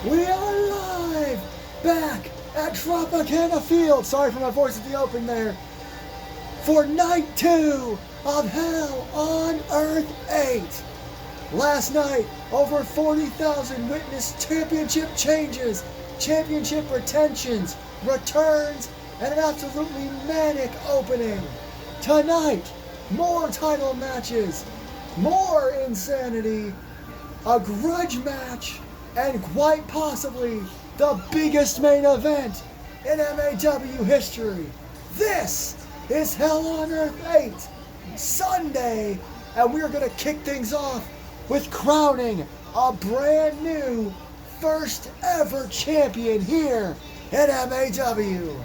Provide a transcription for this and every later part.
We are live back at Tropicana Field. Sorry for my voice at the open there. For night 2 of Hell on Earth VIII. Last night, over 40,000 witnessed championship changes, championship retentions, returns, and an absolutely manic opening. Tonight, more title matches, more insanity, a grudge match, and quite possibly the biggest main event in MAW history. This is Hell on Earth VIII, Sunday, and we're going to kick things off with crowning a brand new first ever champion here at MAW.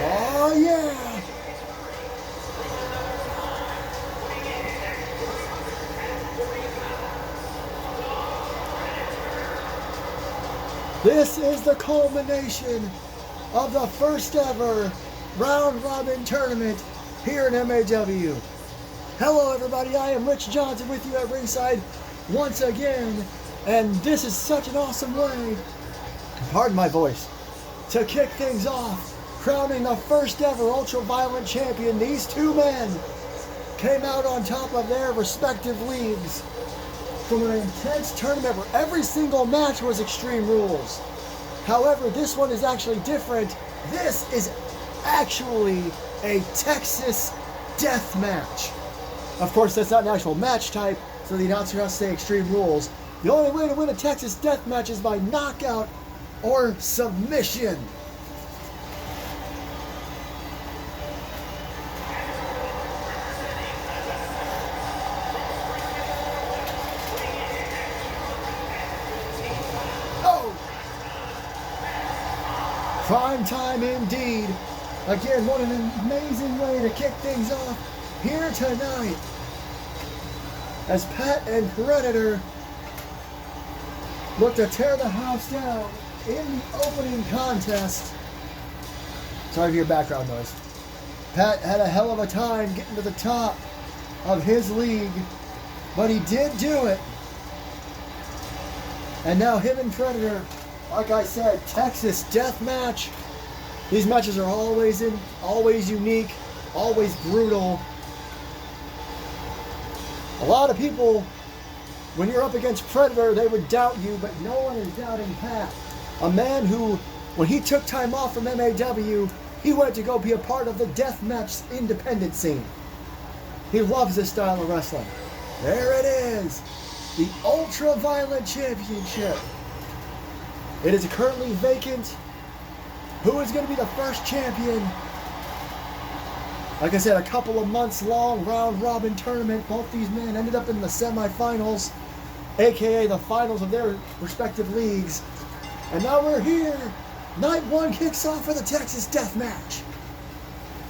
Oh yeah! This is the culmination of the first ever round robin tournament here in MAW. Hello everybody, I am Rich Johnson with you at ringside once again, and this is such an awesome way, pardon my voice, to kick things off, crowning the first ever Ultraviolent champion. These two men came out on top of their respective leagues from an intense tournament where every single match was Extreme Rules. However, this one is actually different. This is actually a Texas death match. Of course, that's not an actual match type, so the announcer has to say Extreme Rules. The only way to win a Texas death match is by knockout or submission. Prime time indeed. Again, what an amazing way to kick things off here tonight, as Pat and Predator look to tear the house down in the opening contest. Sorry for your background noise. Pat had a hell of a time getting to the top of his league, but he did do it. And now him and Predator, like I said, Texas death match. These matches are always unique, always brutal. A lot of people, when you're up against Predator, they would doubt you, but no one is doubting Pat. A man who, when he took time off from MAW, he went to go be a part of the deathmatch independent scene. He loves this style of wrestling. There it is, the Ultraviolent Championship. It is currently vacant. Who is going to be the first champion? Like I said, a couple of months long round robin tournament. Both these men ended up in the semifinals, aka the finals of their respective leagues. And now we're here. Night 1 kicks off for the Texas death match.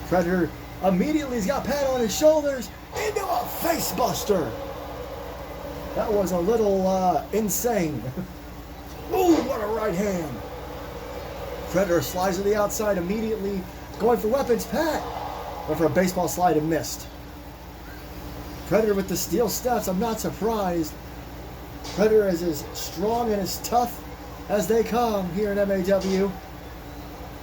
Predator immediately has got Pat on his shoulders into a face buster. That was a little insane. Ooh, what a right hand. Predator slides to the outside immediately, going for weapons. Pat went for a baseball slide and missed. Predator with the steel steps, I'm not surprised. Predator is as strong and as tough as they come here in MAW.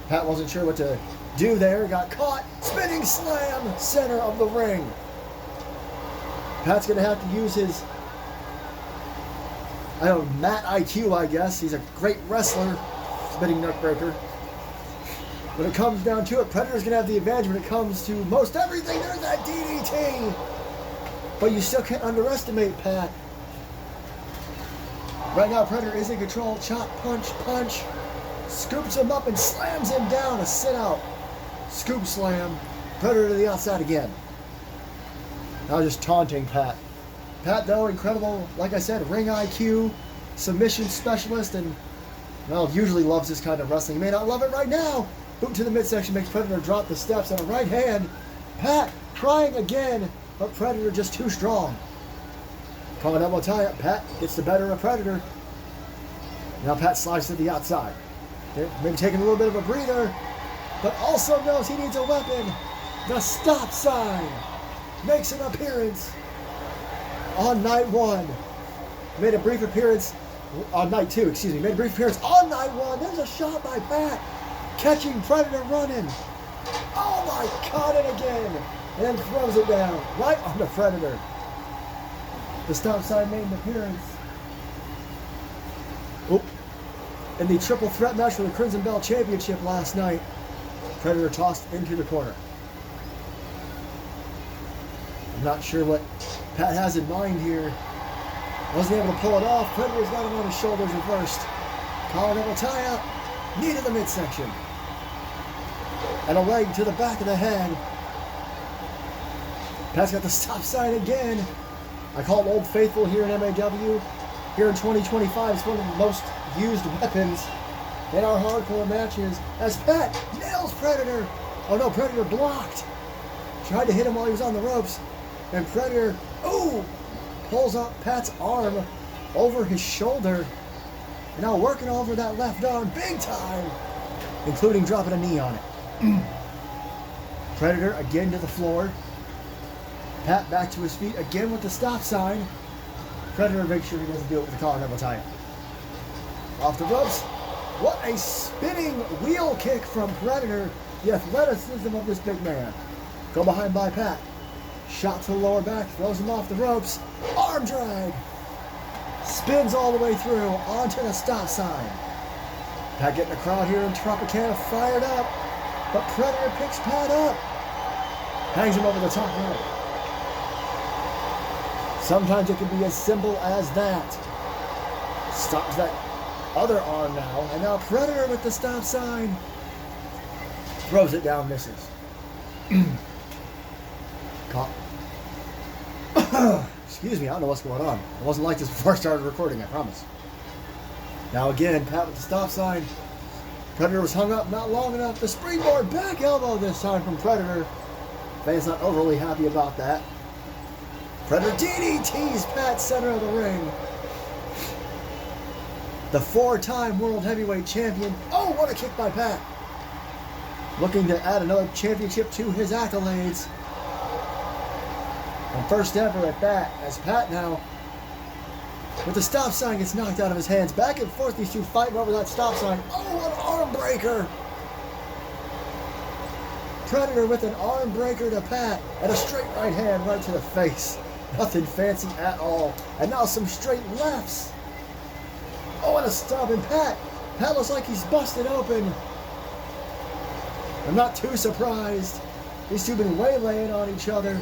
Pat wasn't sure what to do there, got caught. Spinning slam, center of the ring. Pat's going to have to use his mat IQ, I guess. He's a great wrestler. Spinning neckbreaker. When it comes down to it, Predator's going to have the advantage when it comes to most everything. There's that DDT. But you still can't underestimate Pat. Right now, Predator is in control. Chop, punch, punch. Scoops him up and slams him down. A sit-out. Scoop slam. Predator to the outside again. Now just taunting Pat. Pat, though, incredible, like I said, ring IQ, submission specialist, and, well, usually loves this kind of wrestling. He may not love it right now, Boot to the midsection makes Predator drop the steps on a right hand. Pat trying again, but Predator just too strong. Calling elbow tie up. Pat gets the better of Predator. Now Pat slides to the outside. Maybe taking a little bit of a breather, but also knows he needs a weapon. The stop sign makes an appearance on night one. Made a brief appearance on night two, Made a brief appearance on night one. There's a shot by Pat, catching Predator running. Oh my God, and again. And then throws it down right on the Predator. The stop sign made an appearance. Oop. In the triple threat match for the Crimson Belt Championship last night, Predator tossed into the corner. I'm not sure what Pat has in mind here. Wasn't able to pull it off. Predator's got him on his shoulders reversed. Collar double tie up. Knee to the midsection. And a leg to the back of the head. Pat's got the stop sign again. I call it Old Faithful here in MAW. Here in 2025, it's one of the most used weapons in our hardcore matches. As Pat nails Predator. Oh no, Predator blocked. Tried to hit him while he was on the ropes. And Predator, pulls up Pat's arm over his shoulder. And now working over that left arm big time, including dropping a knee on it. Predator again to the floor. Pat back to his feet again with the stop sign. Predator makes sure he doesn't do it with the collar double tie. Off the ropes. What a spinning wheel kick from Predator. The athleticism of this big man. Go behind by Pat. Shot to the lower back. Throws him off the ropes. Arm drag. Spins all the way through onto the stop sign. Pat getting the crowd here in Tropicana fired up. But Predator picks Pat up. Hangs him over the top rope. Sometimes it can be as simple as that. Stops that other arm now. And now Predator with the stop sign. Throws it down, misses. Caught. Excuse me, I don't know what's going on. It wasn't like this before I started recording, I promise. Now again, Pat with the stop sign. Predator was hung up not long enough. The springboard back elbow this time from Predator. Fans not overly happy about that. Predator DDTs Pat center of the ring. The 4-time World Heavyweight Champion. Oh, what a kick by Pat. Looking to add another championship to his accolades. And first ever at that, as Pat now, with the stop sign, gets knocked out of his hands. Back and forth, these two fighting over that stop sign. Oh, an arm breaker. Predator with an arm breaker to Pat, and a straight right hand right to the face. Nothing fancy at all. And now some straight lefts. Oh, and a stop, and Pat looks like he's busted open. I'm not too surprised. These two have been waylaying on each other.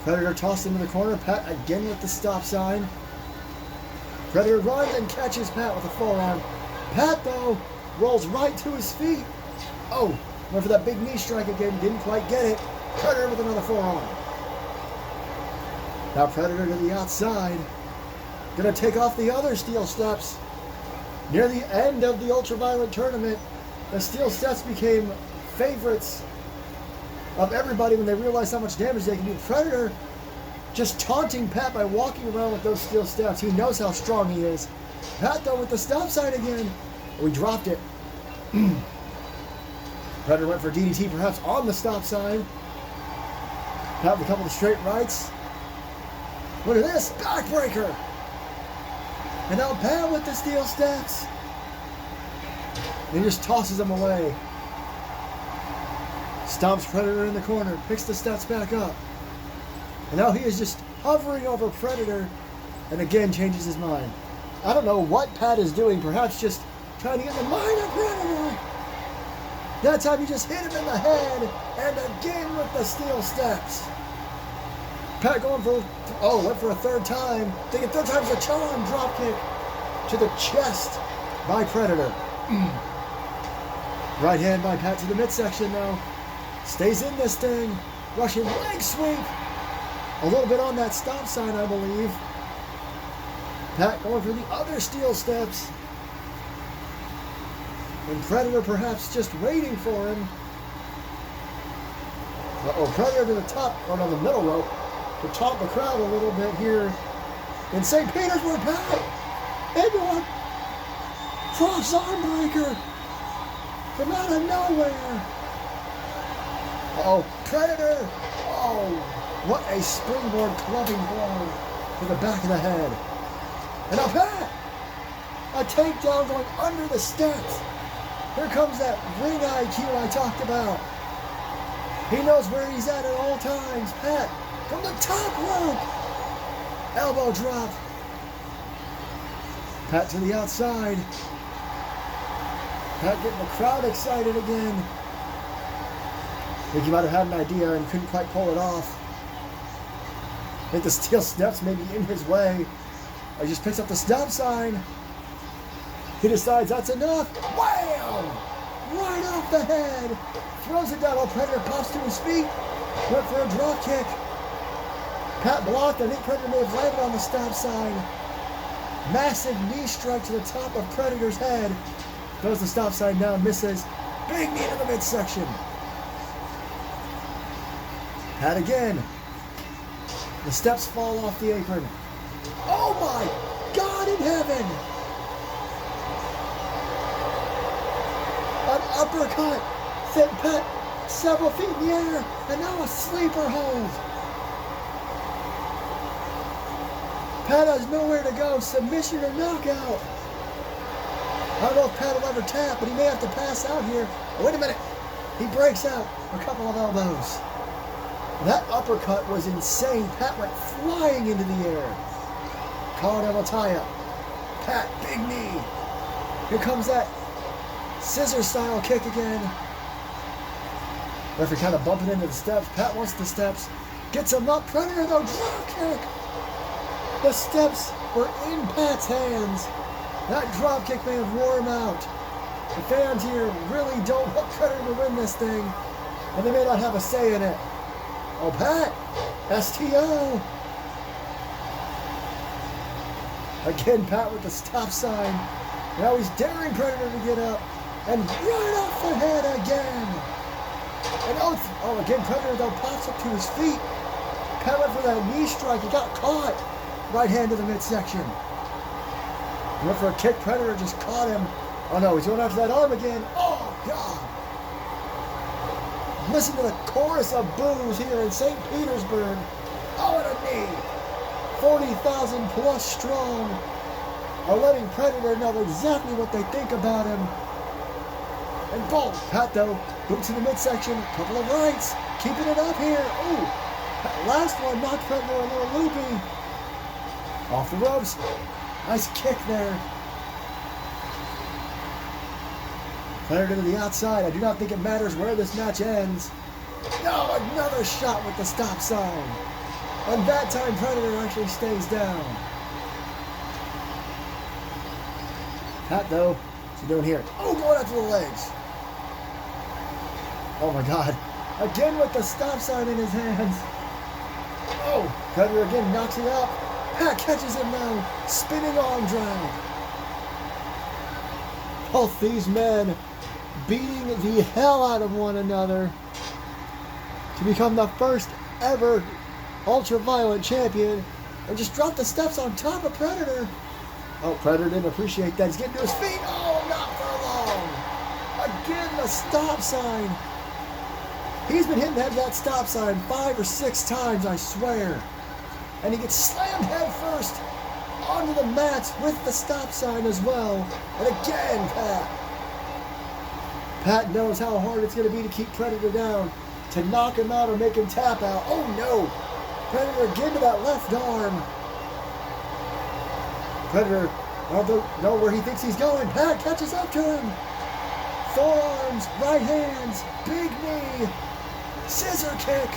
Predator tossed into the corner. Pat again with the stop sign. Predator runs and catches Pat with a forearm. Pat, though, rolls right to his feet. Oh, went for that big knee strike again. Didn't quite get it. Predator with another forearm. Now Predator to the outside. Gonna take off the other steel steps. Near the end of the Ultraviolent tournament, the steel steps became favorites of everybody when they realized how much damage they can do. Predator just taunting Pat by walking around with those steel steps. He knows how strong he is. Pat, though, with the stop sign again. We dropped it. Predator went for DDT, perhaps on the stop sign. Pat with a couple of straight rights. Look at this, backbreaker. And now Pat with the steel steps. And he just tosses them away. Stomps Predator in the corner, picks the steps back up. And now he is just hovering over Predator, and again changes his mind. I don't know what Pat is doing, perhaps just trying to get the mind of Predator. That time he just hit him in the head, and again with the steel steps. Pat going for, went for a third time. Thinking third time's a charm, drop kick to the chest by Predator. Right hand by Pat to the midsection now. Stays in this thing. Russian leg sweep. A little bit on that stop sign, I believe. Pat going for the other steel steps. And Predator perhaps just waiting for him. Uh-oh, Predator to the top, or no, the middle rope, to top the crowd a little bit here in St. Petersburg, Pat. Into a cross arm breaker from out of nowhere. Uh-oh, Predator. Oh, what a springboard clubbing blow to the back of the head. And now Pat, a takedown going under the steps. Here comes that ring IQ I talked about. He knows where he's at all times. Pat, from the top rope. Elbow drop. Pat to the outside. Pat getting the crowd excited again. I think he might have had an idea and couldn't quite pull it off. I think the steel steps may be in his way. He just picks up the stop sign. He decides that's enough. Wham! Right off the head. Throws it down. Oh, Predator pops to his feet. Went for a drop kick. Pat blocked. I think Predator may have landed on the stop sign. Massive knee strike to the top of Predator's head. Throws the stop sign down. Misses. Big knee to the midsection. Pat again. The steps fall off the apron. Oh my God in heaven! An uppercut sent Pat several feet in the air, and now a sleeper hold. Pat has nowhere to go, submission or knockout. I don't know if Pat will ever tap, but he may have to pass out here. Oh, wait a minute. He breaks out a couple of elbows. That uppercut was insane. Pat went flying into the air. Collar will tie up. Pat, big knee. Here comes that scissor style kick again. Referee kind of bumping into the steps. Pat wants the steps. Gets him up. Predator though, drop kick. The steps were in Pat's hands. That drop kick may have wore him out. The fans here really don't want Predator to win this thing, and they may not have a say in it. Oh, Pat, STO. Again, Pat with the stop sign. Now he's daring Predator to get up. And right off the head again. And again, Predator though pops up to his feet. Pat went for that knee strike. He got caught. Right hand to the midsection. He went for a kick. Predator just caught him. Oh no, he's going after that arm again. Oh, God. Listen to the chorus of boos here in St. Petersburg. Oh, and a knee. 40,000 plus strong are letting Predator know exactly what they think about him. And boom, Pat though, boot to the midsection, couple of rights, keeping it up here. Ooh, that last one knocked Predator a little loopy. Off the ropes, nice kick there. Predator to the outside. I do not think it matters where this match ends. No, another shot with the stop sign. And that time Predator actually stays down. Pat though, what's he doing here? Oh, going after the legs. Oh my God. Again with the stop sign in his hands. Oh, Predator again knocks it up. Pat catches him now. Spinning arm drag. Both these men beating the hell out of one another to become the first ever Ultraviolent champion, and just dropped the steps on top of Predator. Oh, Predator didn't appreciate that. He's getting to his feet. Oh, not for long. Again, the stop sign. He's been hitting that stop sign 5 or 6 times, I swear. And he gets slammed head first onto the mats with the stop sign as well. And again, Pat knows how hard it's going to be to keep Predator down, to knock him out or make him tap out. Oh, no. Predator again to that left arm. Predator, I don't know where he thinks he's going. Pat catches up to him. Forearms, right hands, big knee, scissor kick.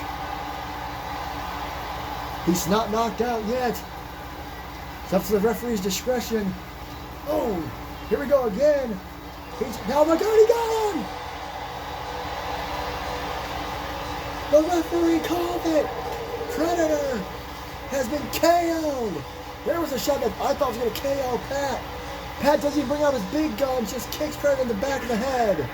He's not knocked out yet. It's up to the referee's discretion. Oh, here we go again. Oh my God, he got him. The referee called it. Predator has been KO'd. There was a shot that I thought was going to KO Pat. Pat doesn't even bring out his big gun, just kicks Pat in the back of the head.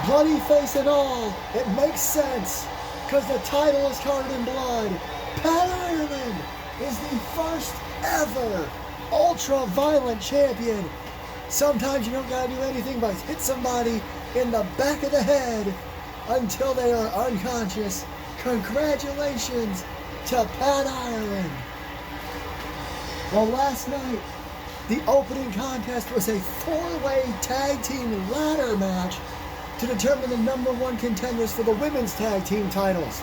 Bloody face and all, it makes sense, because the title is covered in blood. Pat Ireland is the first ever Ultraviolent champion. Sometimes you don't gotta do anything but hit somebody in the back of the head until they are unconscious. Congratulations to Pat Ireland. Well, last night, the opening contest was a 4-way tag team ladder match to determine the #1 contenders for the women's tag team titles.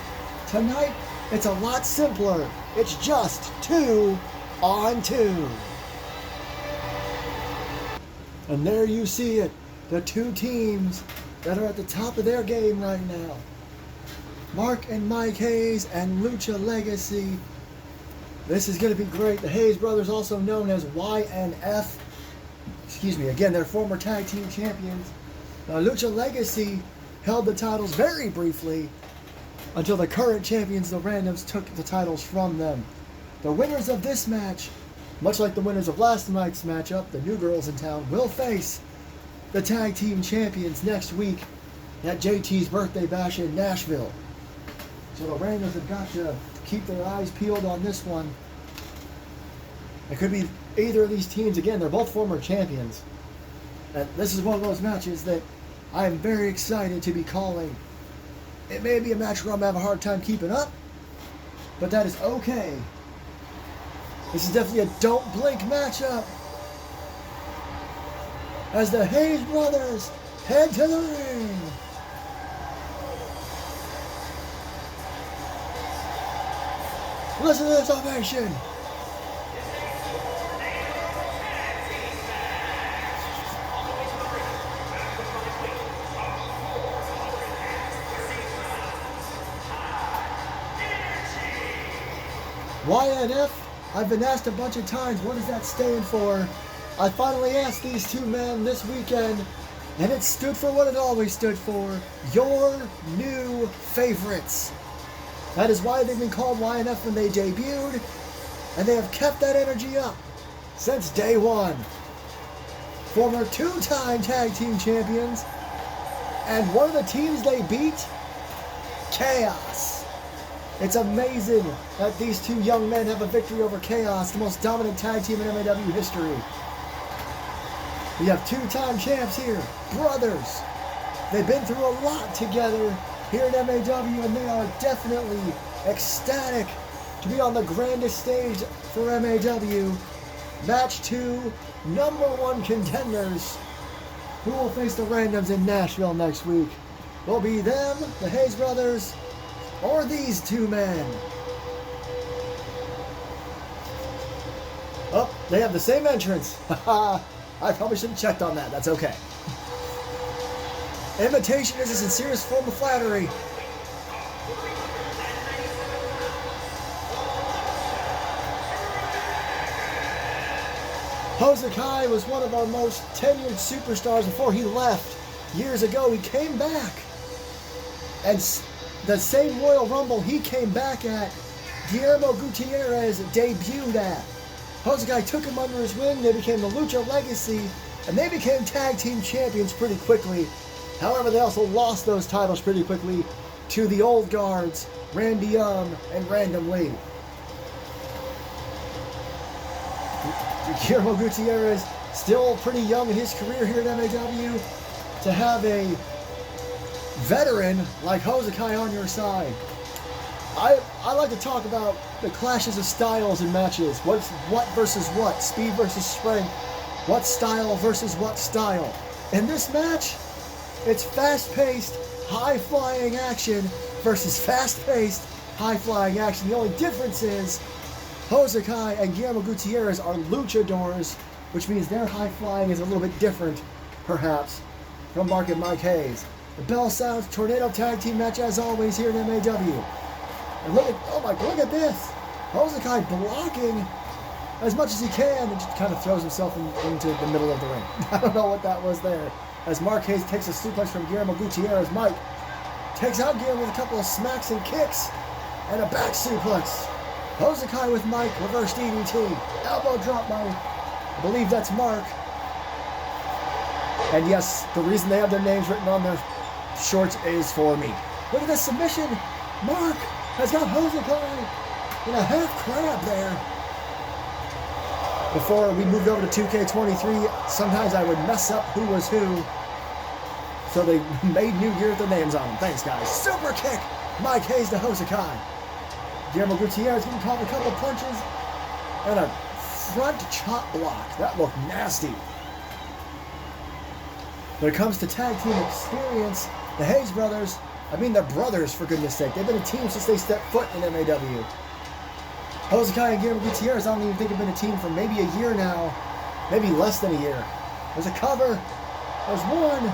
Tonight, it's a lot simpler. It's just 2 on 2. And there you see it, the two teams that are at the top of their game right now. Mark and Mike Hayes and Lucha Legacy. This is going to be great. The Hayes brothers, also known as YNF. Excuse me, again, they're former tag team champions. Lucha Legacy held the titles very briefly until the current champions, the Randoms, took the titles from them. The winners of this match, much like the winners of last night's matchup, the New Girls in Town, will face the tag team champions next week at JT's Birthday Bash in Nashville. So the Randoms have got to keep their eyes peeled on this one. It could be either of these teams. Again, they're both former champions. And this is one of those matches that I am very excited to be calling. It may be a match where I'm going to have a hard time keeping up, but that is okay. This is definitely a don't blink matchup as the Hayes brothers head to the ring. Listen to this ovation. YNF, I've been asked a bunch of times, what does that stand for? I finally asked these two men this weekend, and it stood for what it always stood for, your new favorites. That is why they've been called YNF when they debuted, and they have kept that energy up since day one. Former two-time tag team champions, and one of the teams they beat, Chaos. It's amazing that these two young men have a victory over Chaos, the most dominant tag team in MAW history. We have two-time champs here, brothers. They've been through a lot together here at MAW, and they are definitely ecstatic to be on the grandest stage for MAW. Match 2, #1 contenders, who will face the Randoms in Nashville next week. Will be them, the Hayes brothers, or these two men. Oh, they have the same entrance. I probably shouldn't have checked on that. That's okay. Imitation is a sincerest form of flattery. Hosakai was one of our most tenured superstars before he left. Years ago, he came back. And the same Royal Rumble he came back at, Guillermo Gutierrez debuted at. Hosakai took him under his wing. They became the Lucha Legacy, and they became tag team champions pretty quickly. However, they also lost those titles pretty quickly to the old guards, Randy Young and Random Lee. Guillermo Gutierrez, still pretty young in his career here at MAW, to have a veteran like Hosakai on your side. I like to talk about the clashes of styles in matches. What's what versus what? Speed versus strength. What style versus what style? In this match, it's fast-paced, high-flying action versus fast-paced, high-flying action. The only difference is Hosakai and Guillermo Gutierrez are luchadors, which means their high-flying is a little bit different, perhaps, from Mark and Mike Hayes. The bell sounds, tornado tag team match as always here in MAW. And look at this. Hosakai blocking as much as he can and just kind of throws himself into the middle of the ring. I don't know what that was there. As Mark Hayes takes a suplex from Guillermo Gutierrez, Mike Takes out Guillermo with a couple of smacks and kicks. And a back suplex. Hosakai with Mike, reverse DDT. Elbow drop by, I believe that's Mark. And yes, the reason they have their names written on their shorts is for me. Look at this submission. Mark has got Hosakai in a half crab there. Before we moved over to 2K23, sometimes I would mess up who was who. So they made new gear with their names on them. Thanks, guys. Super kick. Mike Hayes to Hosakai. Guillermo Gutierrez getting caught a couple punches. And a front chop block. That looked nasty. When it comes to tag team experience, the Hayes brothers, I mean they're brothers for goodness sake. They've been a team since they stepped foot in MAW. Hosakai and Guillermo Gutierrez, I don't even think have been a team for maybe a year now. Maybe less than a year. There's a cover. There's one.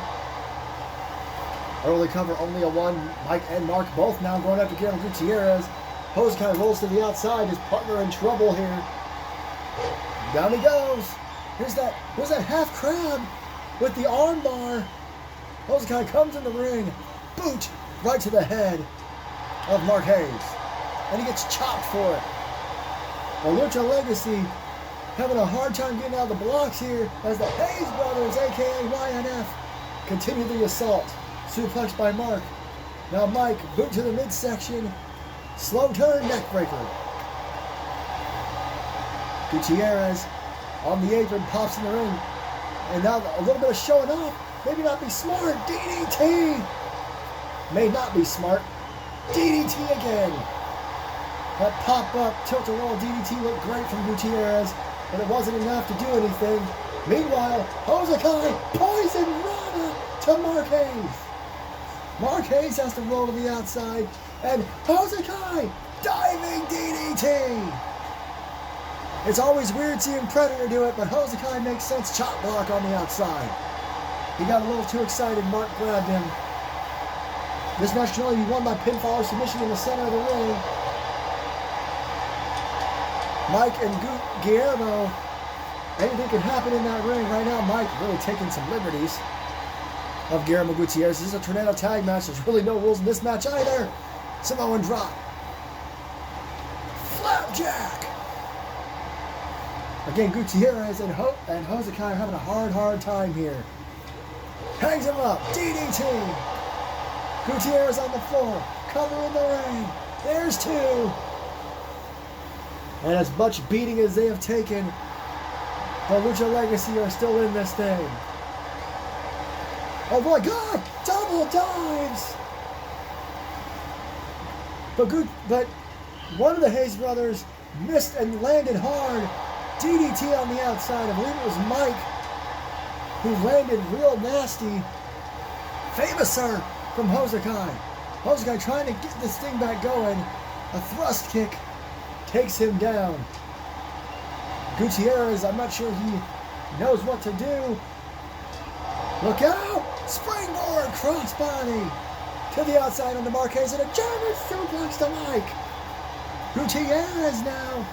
Early cover, only a one. Mike and Mark both now going after Guillermo Gutierrez. Hosakai rolls to the outside. His partner in trouble here. Down he goes. Here's that half crab with the arm bar. Hosakai comes in the ring. Boot right to the head of Mark Hayes. And he gets chopped for it. Well, Lucha Legacy having a hard time getting out of the blocks here as the Hayes brothers, a.k.a. YNF, continue the assault. Suplex by Mark. Now Mike, boot to the midsection. Slow turn, neckbreaker. Gutierrez on the apron, pops in the ring. And now a little bit of showing off. Maybe not be smart. DDT. May not be smart. DDT again. That pop-up tilt-a-roll DDT looked great from Gutierrez, but it wasn't enough to do anything. Meanwhile, Hosakai poison Rana to Mark Hayes. Mark Hayes has to roll to the outside, and Hosakai diving DDT. It's always weird seeing Predator do it, but Hosakai makes sense. Chop block on the outside. He got a little too excited. Mark grabbed him. This match can only be won by pinfall or submission in the center of the ring. Mike and Guillermo, anything can happen in that ring. Right now, Mike really taking some liberties of Guillermo Gutierrez. This is a tornado tag match. There's really no rules in this match either. Samoan drop. Flapjack. Again, Gutierrez and Hosakai are having a hard time here. Hangs him up. DDT. Gutierrez on the floor. Cover in the ring. There's two. And as much beating as they have taken, the Lucha Legacy are still in this thing. Oh my God! Double dives! But one of the Hayes brothers missed and landed hard. DDT on the outside. I believe it was Mike who landed real nasty. Famouser from Hosakai. Hosakai trying to get this thing back going. A thrust kick takes him down. Gutierrez, I'm not sure he knows what to do. Look out! Springboard crossbody to the outside on the Marquez and a German suplex to Mike. Gutierrez now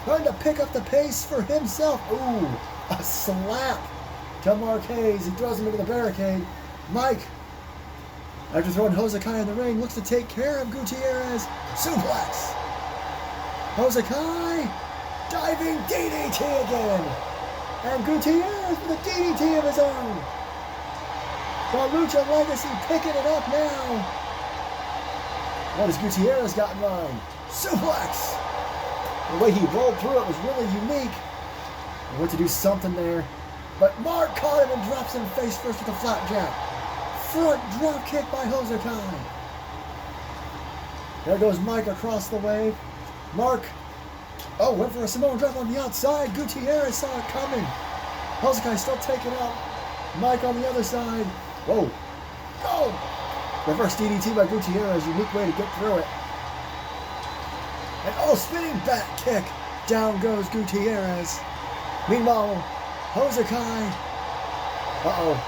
trying to pick up the pace for himself. Ooh, a slap to Marquez. He throws him into the barricade. Mike, after throwing Hosakai in the ring, looks to take care of Gutierrez. Suplex. Hosakai diving DDT again. And Gutierrez with a DDT of his own. The Lucha Legacy picking it up now. What has Gutierrez got in mind? Suplex. The way he rolled through it was really unique. He went to do something there. But Mark caught him and drops him face first with a flapjack. Front drop kick by Hosakai. There goes Mike across the way. Mark, went for a Samoan drop on the outside. Gutierrez saw it coming. Hosakai still taking out Mike on the other side. Whoa. Go! Reverse DDT by Gutierrez. Unique way to get through it. And spinning back kick. Down goes Gutierrez. Meanwhile, Hosakai,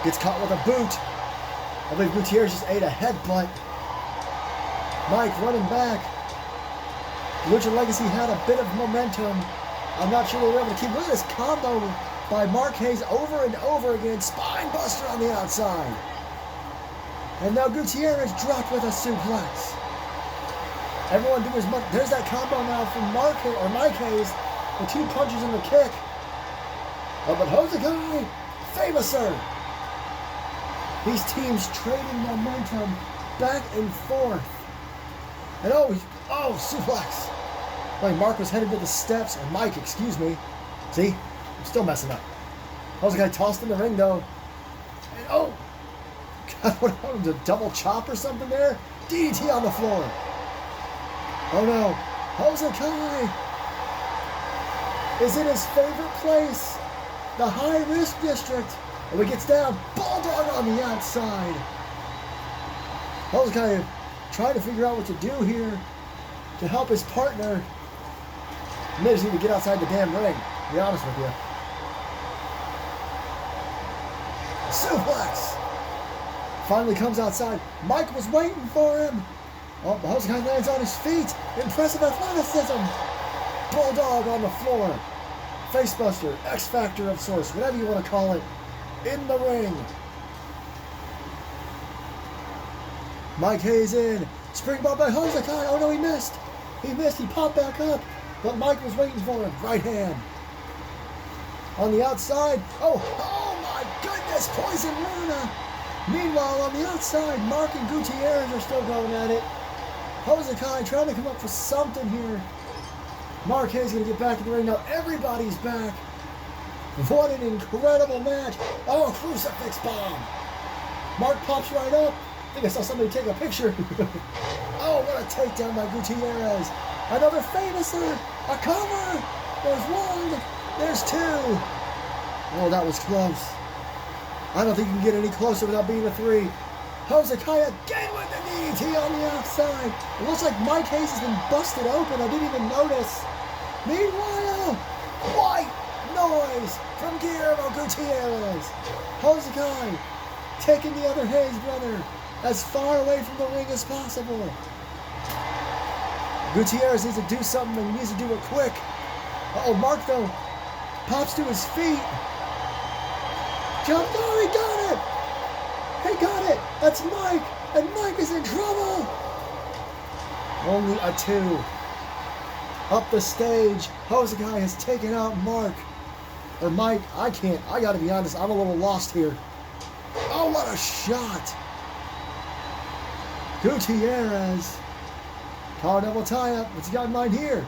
gets caught with a boot. I believe Gutierrez just ate a headbutt. Mike running back. Lucha Legacy had a bit of momentum. I'm not sure they were able to keep. Look at this combo by Mark Hayes over and over again. Spine buster on the outside. And now Gutierrez dropped with a suplex. Everyone do as much. There's that combo now from Mike Hayes. The 2 punches and the kick. Oh, but Hosakai, Famouser. These teams trading momentum back and forth. And suplex. Like Mark was headed to the steps, or Mike, excuse me. See, I'm still messing up. Hosakai tossed in the ring though. And God, what happened? A double chop or something there? DDT on the floor. Oh no, Hosakai is in his favorite place, the high-risk district. And he gets down, Bulldog on the outside. Hosakai trying to figure out what to do here to help his partner. He may just need to get outside the damn ring, to be honest with you. Suplex! Finally comes outside. Mike was waiting for him. Oh, Hosakai lands on his feet. Impressive athleticism. Bulldog on the floor. Facebuster, X-Factor of sorts, whatever you want to call it, in the ring. Mike Hayes in. Springboard by Hosakai. Oh no, he missed. He missed. He popped back up. But Mike was waiting for him. Right hand. On the outside. Oh my goodness. Poison Rana. Meanwhile, on the outside, Mark and Gutierrez are still going at it. Hosakai trying to come up with something here. Mark Hayes going to get back in the ring. Now everybody's back. What an incredible match. Oh, crucifix bomb. Mark pops right up. I think I saw somebody take a picture. Oh, what a takedown by Gutierrez. Another Famouser. A cover. There's 1. There's 2. Oh, that was close. I don't think you can get any closer without being a 3. Hosakai again with the DDT on the outside. It looks like Mike Hayes has been busted open. I didn't even notice. Meanwhile, white noise from Guillermo Gutierrez. Hosakai taking the other Hayes brother as far away from the ring as possible. Gutierrez needs to do something, and he needs to do it quick. Mark, though, pops to his feet. Jump! Oh, he got it! He got it! That's Mike! And Mike is in trouble! Only a 2. Up the stage, Hosakai has taken out Mark. Or Mike, I gotta be honest, I'm a little lost here. Oh, what a shot! Gutierrez. Power double tie-up. What's he got in mind here?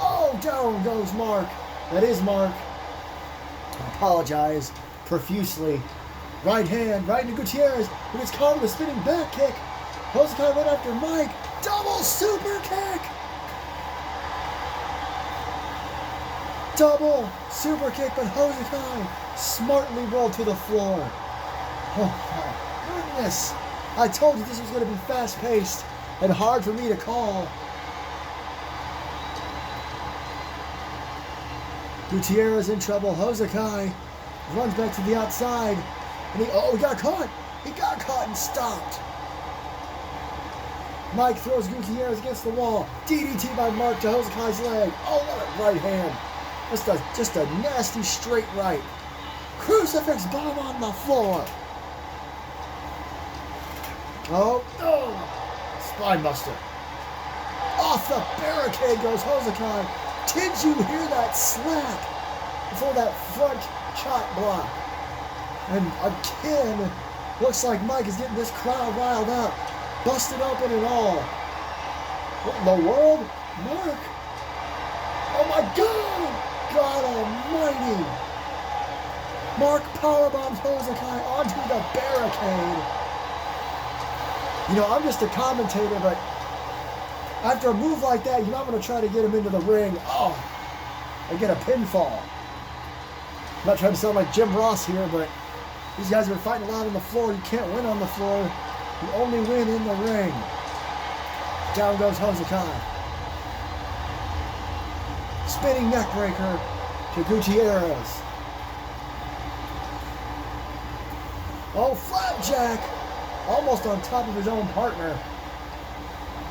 Oh, down goes Mark. That is Mark. I apologize profusely. Right hand, right into Gutierrez, who gets caught with a spinning back kick. Hosakai went after Mike. Double super kick! Double super kick, but Hosakai smartly rolled to the floor. Oh my goodness. I told you this was going to be fast-paced and hard for me to call. Gutierrez in trouble. Hosakai runs back to the outside. And he got caught. He got caught and stopped. Mike throws Gutierrez against the wall. DDT by Mark to Hosakai's leg. Oh, what a right hand. Just a nasty straight right. Crucifix bomb on the floor. Oh, no. Spine buster. Off the barricade goes Hosakai. Did you hear that slap before that front chop block? And again, looks like Mike is getting this crowd riled up. Busted open and all. What in the world? Mark. Oh my God. God almighty. Mark powerbombs Hosakai onto the barricade. You know, I'm just a commentator, but after a move like that, you might want to try to get him into the ring. Oh, and get a pinfall. I'm not trying to sound like Jim Ross here, but these guys have been fighting a lot on the floor. You can't win on the floor. You only win in the ring. Down goes Hosakai. Spinning neckbreaker to Gutierrez. Oh, flapjack. Almost on top of his own partner.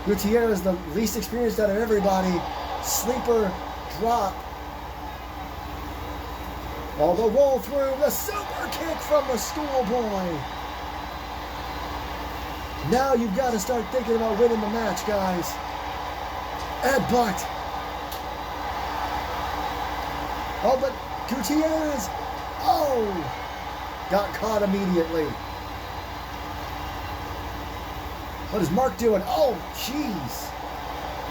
Gutierrez, the least experienced out of everybody. Sleeper drop. Oh, the roll through. The super kick from the schoolboy. Now you've got to start thinking about winning the match, guys. Headbutt. Oh, but Gutierrez. Oh, got caught immediately. What is Mark doing? Oh, jeez.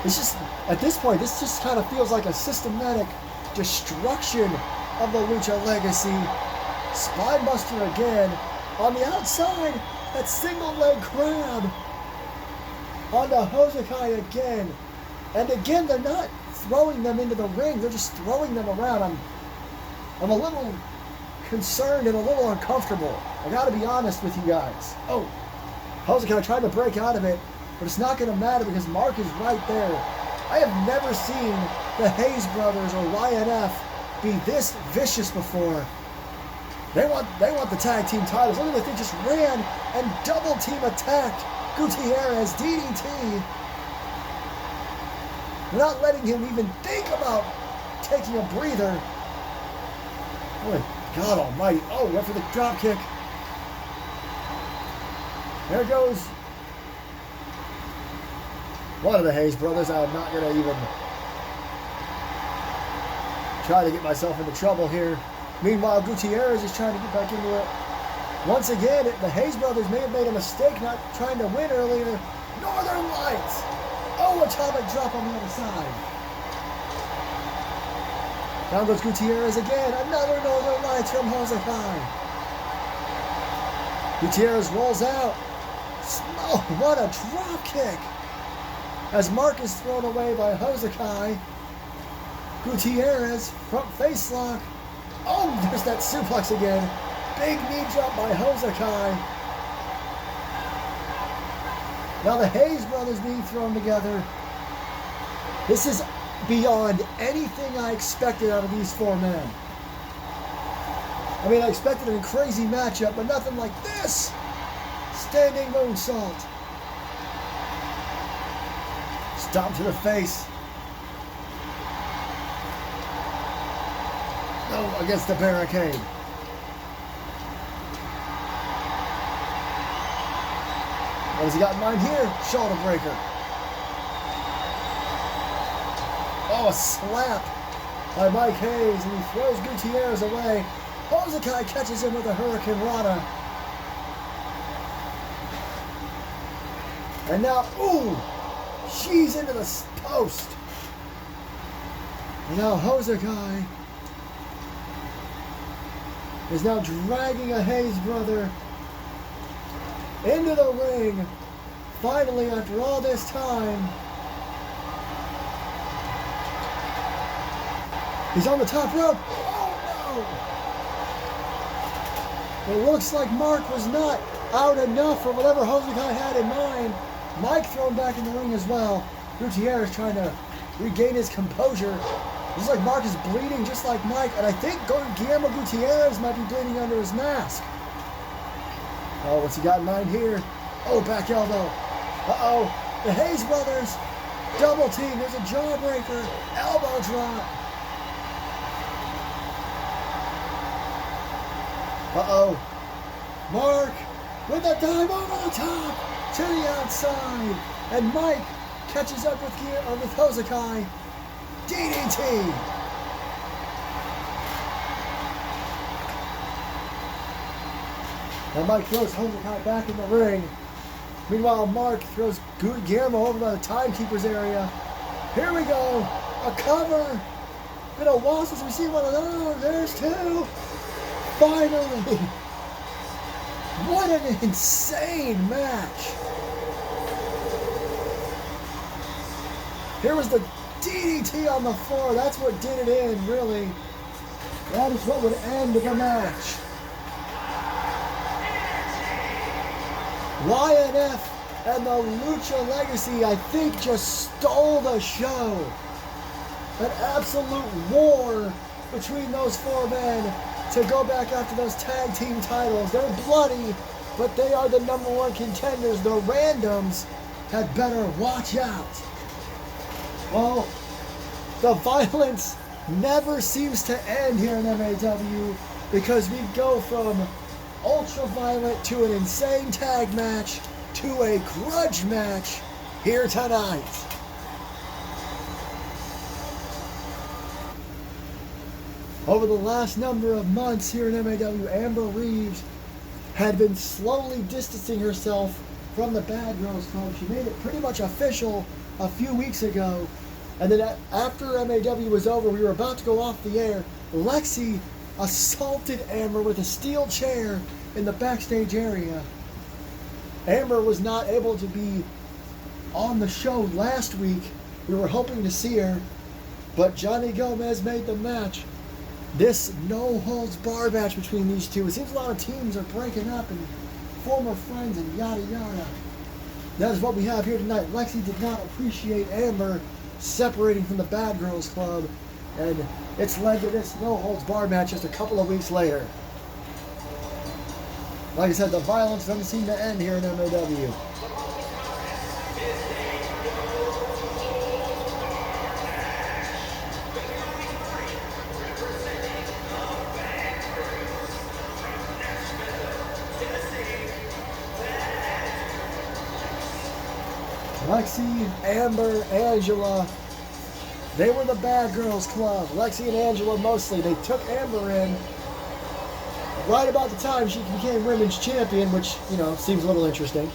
It's just, at this point, this just kind of feels like a systematic destruction of the Lucha Legacy. Spinebuster again. On the outside, that single leg grab. Onto Hosakai again. And again, they're not throwing them into the ring. They're just throwing them around. I'm a little concerned and a little uncomfortable. I gotta be honest with you guys. Oh, Hosakai tried to break out of it, but it's not gonna matter because Mark is right there. I have never seen the Hayes brothers or YNF be this vicious before. They want the tag team titles. Look at this, they just ran and double team attacked Gutierrez, DDT. They're not letting him even think about taking a breather. Oh, God almighty. Oh, went for the drop kick. There goes one of the Hayes brothers. I'm not going to even try to get myself into trouble here. Meanwhile, Gutierrez is trying to get back into it. Once again, the Hayes brothers may have made a mistake not trying to win earlier. Northern Lights. Oh, atomic drop on the other side. Down goes Gutierrez again. Another Northern Lights from Hosakai. Gutierrez rolls out. Oh, what a drop kick. As Mark is thrown away by Hosakai. Gutierrez, front face lock. Oh, there's that suplex again. Big knee drop by Hosakai. Now the Hayes brothers being thrown together. This is beyond anything I expected out of these four men. I mean, I expected a crazy matchup, but nothing like this. Standing moonsault. Stomp to the face. No, against the barricade. What has he got in mind here? Shoulder breaker. Oh, a slap by Mike Hayes, and he throws Gutierrez away. Hosakai catches him with a Hurricane Rana. And now, ooh, she's into the post. And now Hosakai is now dragging a Hayes brother into the ring. Finally, after all this time, he's on the top rope. Oh no! It looks like Mark was not out enough for whatever Hosakai had in mind. Mike thrown back in the ring as well. Gutierrez trying to regain his composure. Looks like Mark is bleeding just like Mike, and I think Guillermo Gutierrez might be bleeding under his mask. Oh, what's he got in mind here? Oh, back elbow. Uh-oh. The Hayes brothers. Double team. There's a jawbreaker. Elbow drop. Uh-oh. Mark with a dive over the top to the outside. And Mike catches up with Hosakai. DDT. And Mike throws Hosakai back in the ring. Meanwhile, Mark throws Guillermo over by the timekeeper's area. Here we go. A cover. Been a while since we see one of those. There's two. Finally. What an insane match. Here was the DDT on the floor. That's what did it in, really. That is what would end the match. YNF and the Lucha Legacy, I think, just stole the show. An absolute war between those four men to go back after those tag team titles. They're bloody, but they are the #1 contenders. The randoms had better watch out. Well, the violence never seems to end here in MAW because we go from Ultraviolent to an insane tag match to a grudge match here tonight. Over the last number of months here in MAW, Amber Reeves had been slowly distancing herself from the Bad Girls Club. She made it pretty much official a few weeks ago. And then after MAW was over, we were about to go off the air. Lexi assaulted Amber with a steel chair in the backstage area. Amber was not able to be on the show last week. We were hoping to see her, but Johnny Gomez made the match. This no-holds-barred match between these two. It seems a lot of teams are breaking up and former friends and yada yada. That is what we have here tonight. Lexi did not appreciate Amber separating from the Bad Girls Club, and it's led to this no-holds-barred match just a couple of weeks later. Like I said, the violence doesn't seem to end here in MAW. Lexi, Amber, Angela, they were the Bad Girls Club. Lexi and Angela mostly. They took Amber in right about the time she became women's champion, which, you know, seems a little interesting.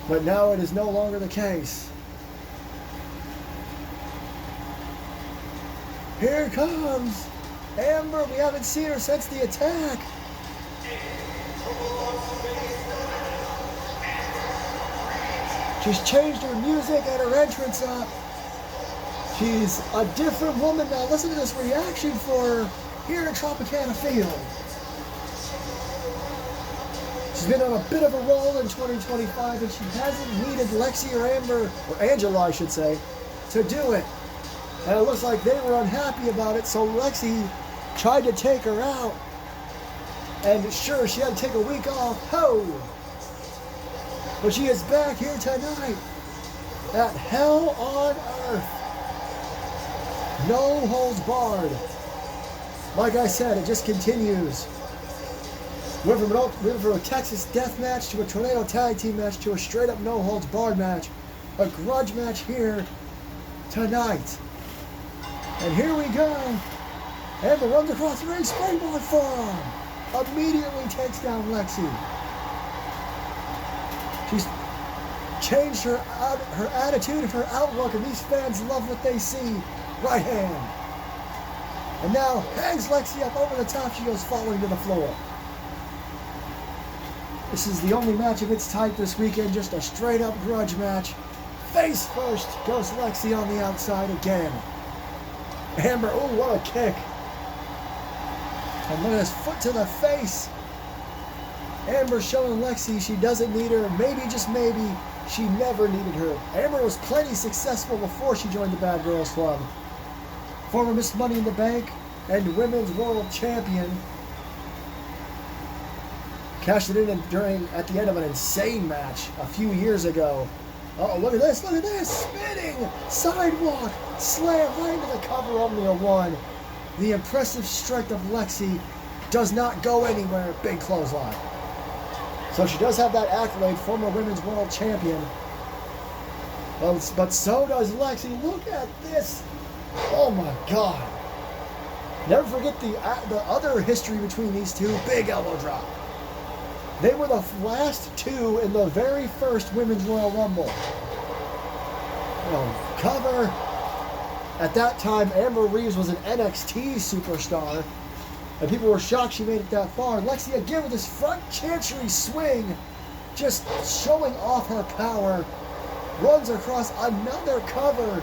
But now it is no longer the case. Here comes Amber. We haven't seen her since the attack. She's changed her music and her entrance up. She's a different woman now. Listen to this reaction for her here at Tropicana Field. She's been on a bit of a roll in 2025, and she hasn't needed Lexi or Amber, or Angela I should say, to do it. And it looks like they were unhappy about it, so Lexi tried to take her out. And sure, she had to take a week off. Ho! But she is back here tonight at Hell on Earth. No holds barred. Like I said, it just continues. Went from a Texas death match to a tornado tag team match to a straight up no holds barred match. A grudge match here tonight. And here we go. Amber runs across the ring, springboard forearm. Immediately takes down Lexi. She's changed her attitude and her outlook, and these fans love what they see. Right hand. And now hangs Lexi up over the top. She goes falling to the floor. This is the only match of its type this weekend, just a straight up grudge match. Face first goes Lexi on the outside again. Amber, oh, what a kick. And look at this foot to the face. Amber showing Lexi she doesn't need her. Maybe, just maybe, she never needed her. Amber was plenty successful before she joined the Bad Girls Club. Former Miss Money in the Bank and Women's World Champion. Cashed it in at the end of an insane match a few years ago. Uh-oh, look at this, spinning sidewalk slam right into the cover, only a one. The impressive strength of Lexi does not go anywhere. Big clothesline. So she does have that accolade, former Women's World Champion. But so does Lexi. Look at this. Oh my God. Never forget the other history between these two. Big elbow drop. They were the last two in the very first Women's Royal Rumble. Cover. At that time, Amber Reeves was an NXT superstar, and people were shocked she made it that far. Lexi again with this front chancery swing, just showing off her power. Runs across another cover.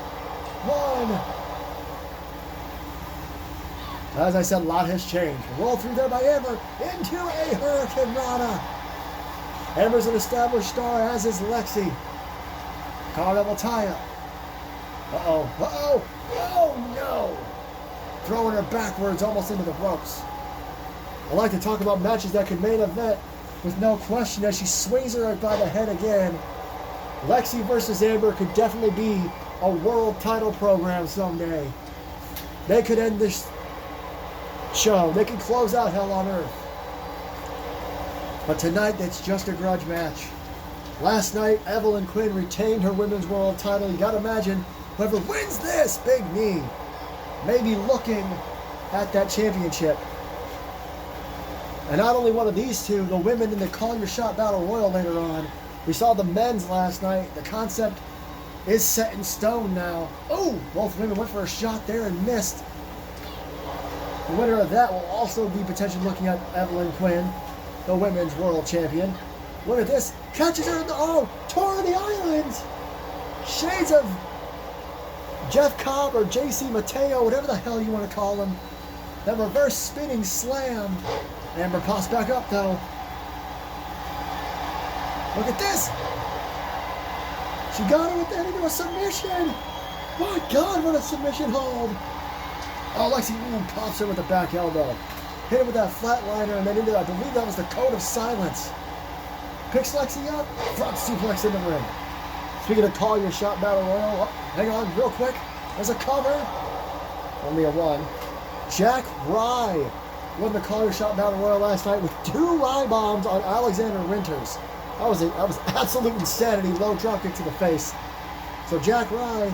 One. As I said, a lot has changed. Roll through there by Amber into a Hurricane Rana. Amber's an established star, as is Lexi. Car double tie-up. Uh-oh. Uh-oh. Oh, no. Throwing her backwards almost into the ropes. I like to talk about matches that could main event with no question as she swings her right by the head again. Lexi versus Amber could definitely be a world title program someday. They could end this show. They could close out Hell on Earth. But tonight, it's just a grudge match. Last night, Evelyn Quinn retained her women's world title. You gotta imagine, whoever wins this big knee may be looking at that championship. And not only one of these two, the women in the Call Your Shot Battle Royal later on. We saw the men's last night. The concept is set in stone now. Oh, both women went for a shot there and missed. The winner of that will also be potentially looking at Evelyn Quinn, the women's world champion. Winner of this catches her in the Tour of the Island. Shades of Jeff Cobb or JC Mateo, whatever the hell you want to call him. That reverse spinning slam. Amber pops back up though. Look at this. She got her with that into a submission. My God, what a submission hold. Oh, Lexi pops her with the back elbow. Hit her with that flatliner and then into, I believe that was the code of silence. Picks Lexi up, front suplex in the ring. Speaking of Call Your Shot Battle Royal, hang on real quick. There's a cover. Only a one. Jack Rye won the Call Your Shot Battle Royal last night with 2 Rye bombs on Alexander Winters. That was absolute insanity. Low drop kick to the face. So Jack Rye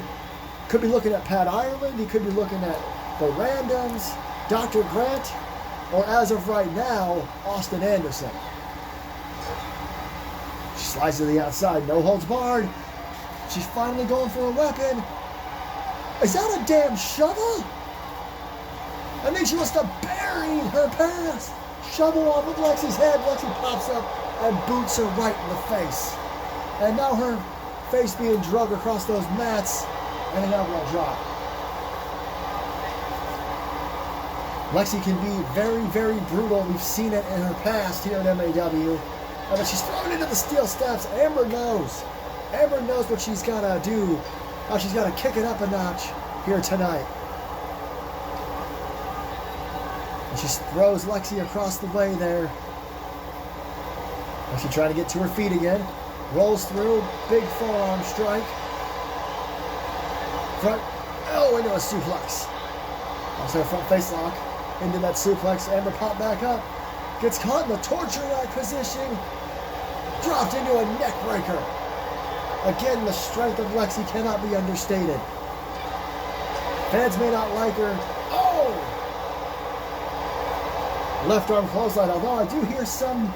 could be looking at Pat Ireland. He could be looking at the Randoms, Dr. Grant, or as of right now, Austin Anderson. She slides to the outside, no holds barred. She's finally going for a weapon. Is that a damn shovel? I think she wants to bury her past. Shovel off of Lexi's head. Lexi pops up and boots her right in the face. And now her face being dragged across those mats and an elbow drop. Lexi can be very, very brutal. We've seen it in her past here at MAW. But she's thrown into the steel steps. Amber knows. Amber knows what she's got to do. How she's got to kick it up a notch here tonight. And she throws Lexi across the way there. And she trying to get to her feet again. Rolls through. Big forearm strike. Front. Oh, into a suplex. Also a front face lock. Into that suplex. Amber popped back up. Gets caught in the torture rack position. Dropped into a neck breaker. Again, the strength of Lexi cannot be understated. Fans may not like her. Oh! Left arm clothesline. Although I do hear some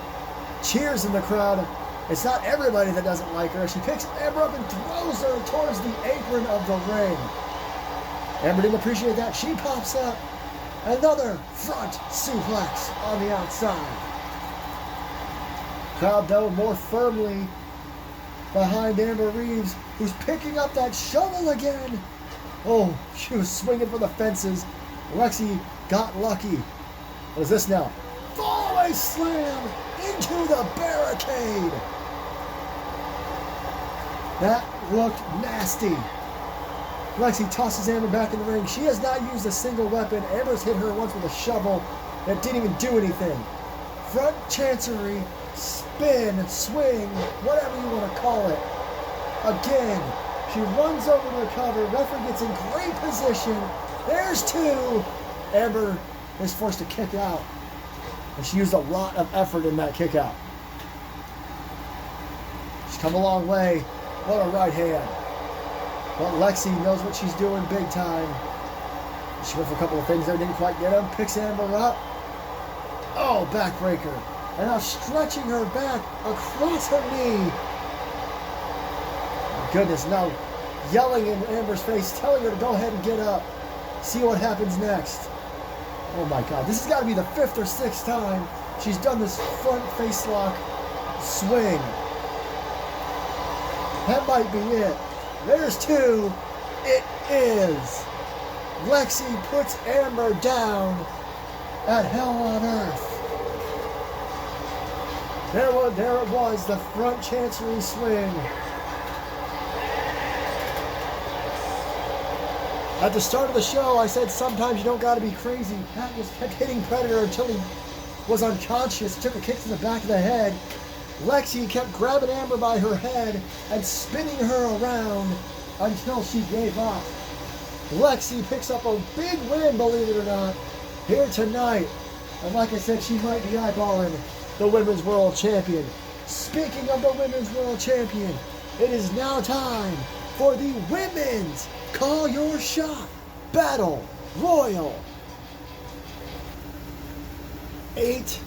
cheers in the crowd. It's not everybody that doesn't like her. She picks Amber up and throws her towards the apron of the ring. Amber didn't appreciate that. She pops up. Another front suplex on the outside. Crowd, though, more firmly behind Amber Reeves, who's picking up that shovel again. Oh, she was swinging for the fences. Lexi got lucky. What is this now? Fallaway slam into the barricade. That looked nasty. Lexi tosses Amber back in the ring. She has not used a single weapon. Amber's hit her once with a shovel that didn't even do anything. Front chancery, spin, swing, whatever you want to call it. Again, she runs over to recover. Referee gets in great position. There's 2. Amber is forced to kick out. And she used a lot of effort in that kick out. She's come a long way. What a right hand. But Lexi knows what she's doing big time. She went for a couple of things there, didn't quite get them. Picks Amber up. Oh, backbreaker. And now stretching her back across her knee. My goodness, now yelling in Amber's face, telling her to go ahead and get up. See what happens next. Oh my God, this has got to be the 5th or 6th time she's done this front face lock swing. That might be it. There's 2. It is. Lexi puts Amber down at Hell on Earth. There it was, the front chancery swing. At the start of the show, I said sometimes you don't got to be crazy. Pat just kept hitting Predator until he was unconscious, took a kick to the back of the head. Lexi kept grabbing Amber by her head and spinning her around until she gave up. Lexi picks up a big win, believe it or not, here tonight. And like I said, she might be eyeballing the Women's World Champion. speaking of the Women's World Champion, it is now time for the Women's Call Your Shot Battle Royal. 8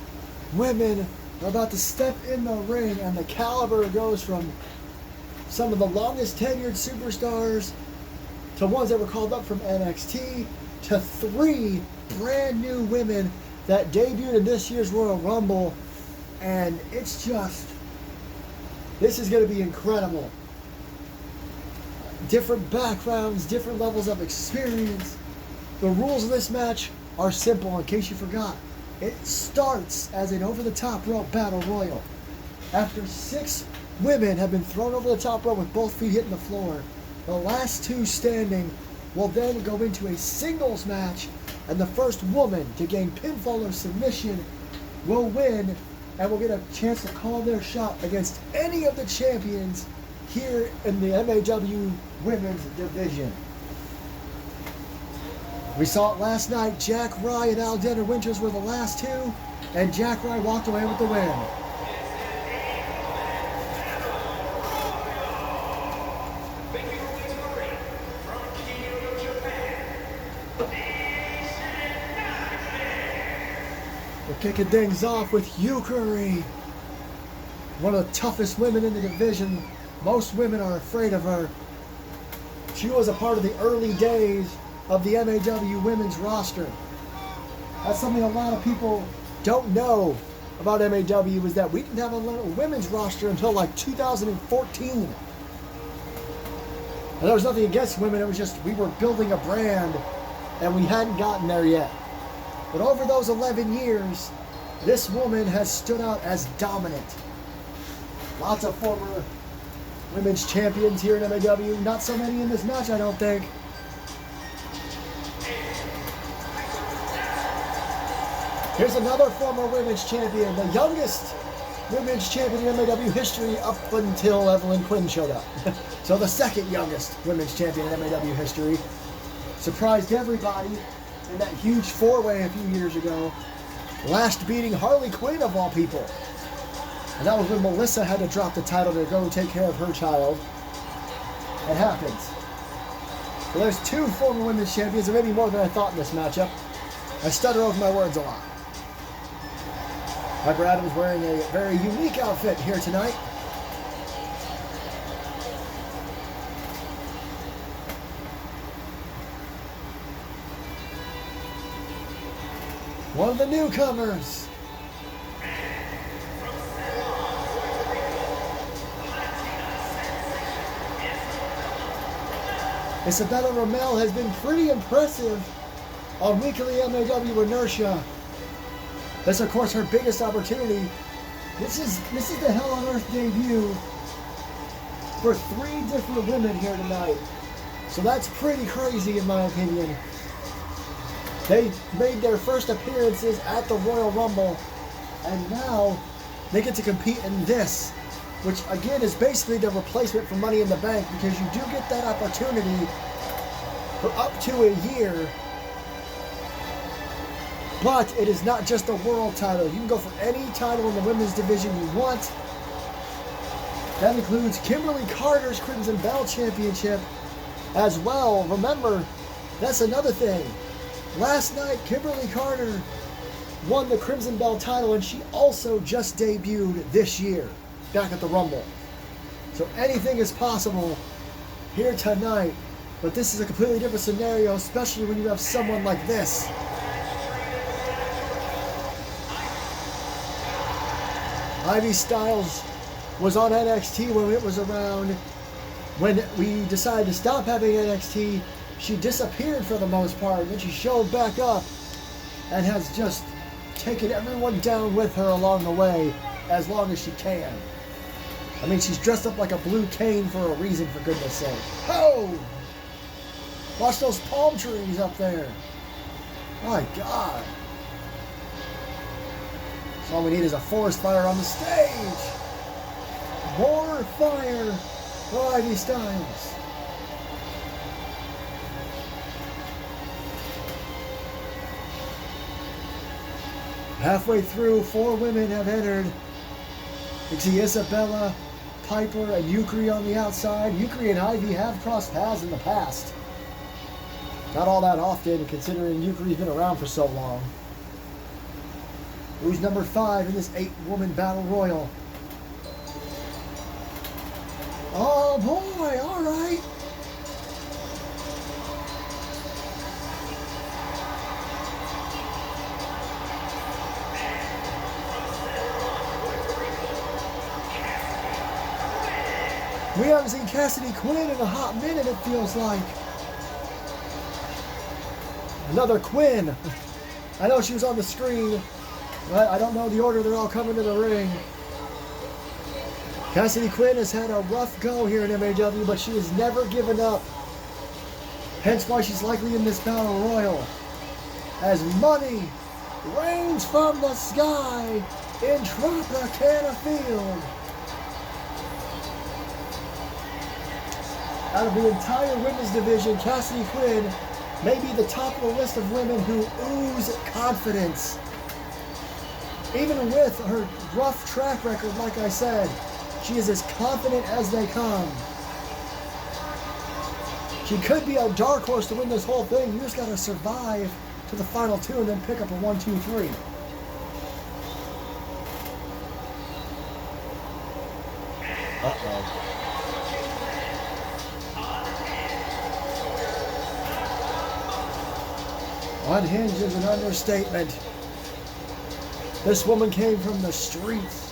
women are about to step in the ring, and the caliber goes from some of the longest tenured superstars to ones that were called up from NXT to 3 brand new women that debuted in this year's Royal Rumble. And it's just, this is going to be incredible. Different backgrounds, different levels of experience. The rules of this match are simple, in case you forgot. It starts as an over-the-top rope battle royal. After 6 women have been thrown over the top rope with both feet hitting the floor, the last 2 standing will then go into a singles match, and the first woman to gain pinfall or submission will win and will get a chance to call their shot against any of the champions here in the MAW Women's Division. We saw it last night. Jack Rye and Alexander Winters were the last 2, and Jack Rye walked away with the win. We're kicking things off with Yukari, one of the toughest women in the division. Most women are afraid of her. She was a part of the early days of the MAW women's roster. That's something a lot of people don't know about MAW, is that we didn't have a women's roster until like 2014. And there was nothing against women, it was just we were building a brand and we hadn't gotten there yet. But over those 11 years, this woman has stood out as dominant. Lots of former women's champions here in MAW. Not so many in this match, I don't think. Here's another former women's champion, the youngest women's champion in MAW history up until Evelyn Quinn showed up. So the second youngest women's champion in MAW history. Surprised everybody in that huge 4-way a few years ago. Last beating Harley Quinn of all people. And that was when Melissa had to drop the title to go take care of her child. It happens. So there's 2 former women's champions, and maybe more than I thought in this matchup. I stutter over my words a lot. Piper Adams wearing a very unique outfit here tonight. One of the newcomers. Isabella Ramel has been pretty impressive on weekly MAW inertia. That's of course her biggest opportunity. This is the Hell on Earth debut for 3 different women here tonight. So that's pretty crazy in my opinion. They made their first appearances at the Royal Rumble, and now they get to compete in this, which again is basically the replacement for Money in the Bank, because you do get that opportunity for up to a year. But it is not just a world title. You can go for any title in the women's division you want. That includes Kimberly Carter's Crimson Bell Championship as well. Remember, that's another thing. Last night, Kimberly Carter won the Crimson Bell title, and she also just debuted this year back at the Rumble. So anything is possible here tonight. But this is a completely different scenario, especially when you have someone like this. Ivy Styles was on NXT when it was around. When we decided to stop having NXT, she disappeared for the most part, and then she showed back up and has just taken everyone down with her along the way as long as she can. I mean, she's dressed up like a blue cane for a reason, for goodness sake. Oh! Watch those palm trees up there. My God. So all we need is a forest fire on the stage. More fire for Ivy Styles. Halfway through, 4 women have entered. You can see Isabella, Piper, and Yukari on the outside. Yukari and Ivy have crossed paths in the past. Not all that often, considering Yukari's been around for so long. Who's number 5 in this 8-woman battle royal? Oh boy, all right. We haven't seen Cassidy Quinn in a hot minute, it feels like. Another Quinn. I know she was on the screen, but I don't know the order they're all coming to the ring. Cassidy Quinn has had a rough go here in MAW, but she has never given up. Hence why she's likely in this battle royal. As money rains from the sky in Tropicana Field. Out of the entire women's division, Cassidy Quinn may be the top of the list of women who ooze confidence. Even with her rough track record, like I said, she is as confident as they come. She could be a dark horse to win this whole thing. You just got to survive to the final 2 and then pick up a 1, 2, 3. Uh-oh. Unhinged is an understatement. This woman came from the streets.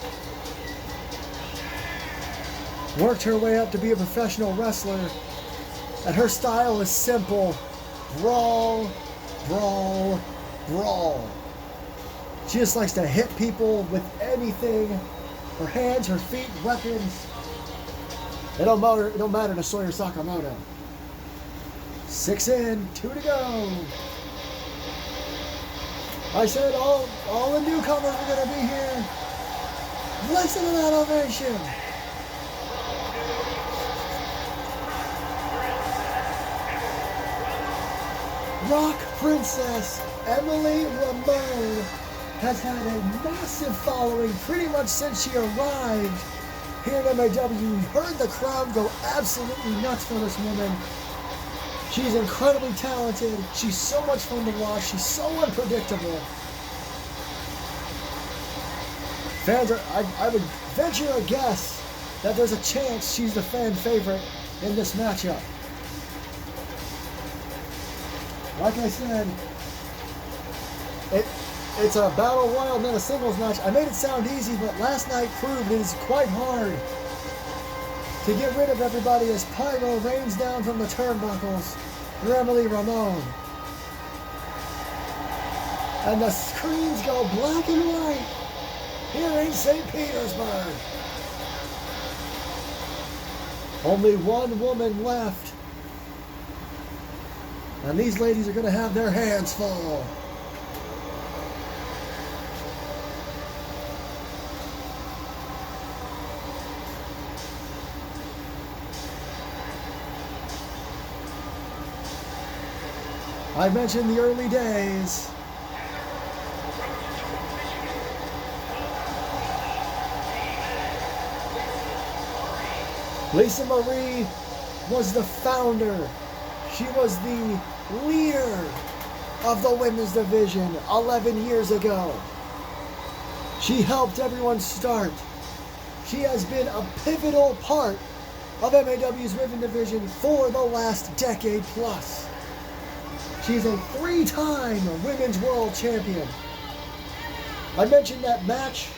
Worked her way up to be a professional wrestler. And her style is simple. Brawl, brawl, brawl. She just likes to hit people with anything. Her hands, her feet, weapons. It don't matter to Sawyer Sakamoto. 6 in, 2 to go. I said all the newcomers are going to be here. Listen to that ovation. Rock Princess Emily Ramon has had a massive following pretty much since she arrived here at MAW. You heard the crowd go absolutely nuts for this woman. She's incredibly talented. She's so much fun to watch. She's so unpredictable. Fans are, I would venture a guess that there's a chance she's the fan favorite in this matchup. Like I said, it's a battle royal and then a singles match. I made it sound easy, but last night proved it is quite hard to get rid of everybody as Pyro rains down from the turnbuckles for Emily Ramon. And the screens go black and white here in St. Petersburg. Only one woman left. And these ladies are going to have their hands full. I mentioned the early days. Lisa Marie was the founder. She was the leader of the women's division 11 years ago. She helped everyone start. She has been a pivotal part of MAW's women's division for the last decade plus. She's a 3-time women's world champion. I mentioned that match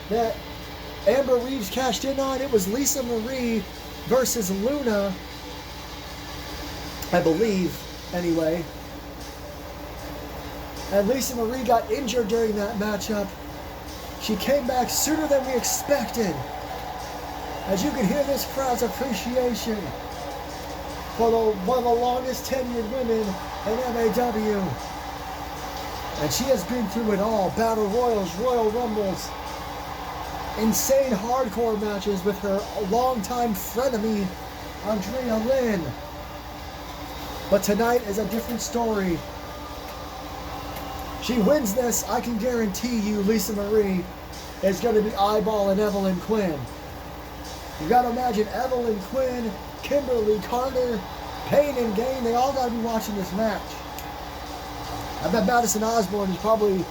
that Amber Reeves cashed in on. It was Lisa Marie versus Luna, I believe, anyway. And Lisa Marie got injured during that matchup. She came back sooner than we expected. As you can hear this crowd's appreciation for one of the longest tenured women in MAW. And she has been through it all. Battle Royals, Royal Rumbles, insane hardcore matches with her longtime frenemy, Andrea Lynn. But tonight is a different story. She wins this, I can guarantee you, Lisa Marie is going to be eyeballing Evelyn Quinn. You got to imagine Evelyn Quinn, Kimberly Carter, Pain and Gain, they all got to be watching this match. I bet Madison Osborne is probably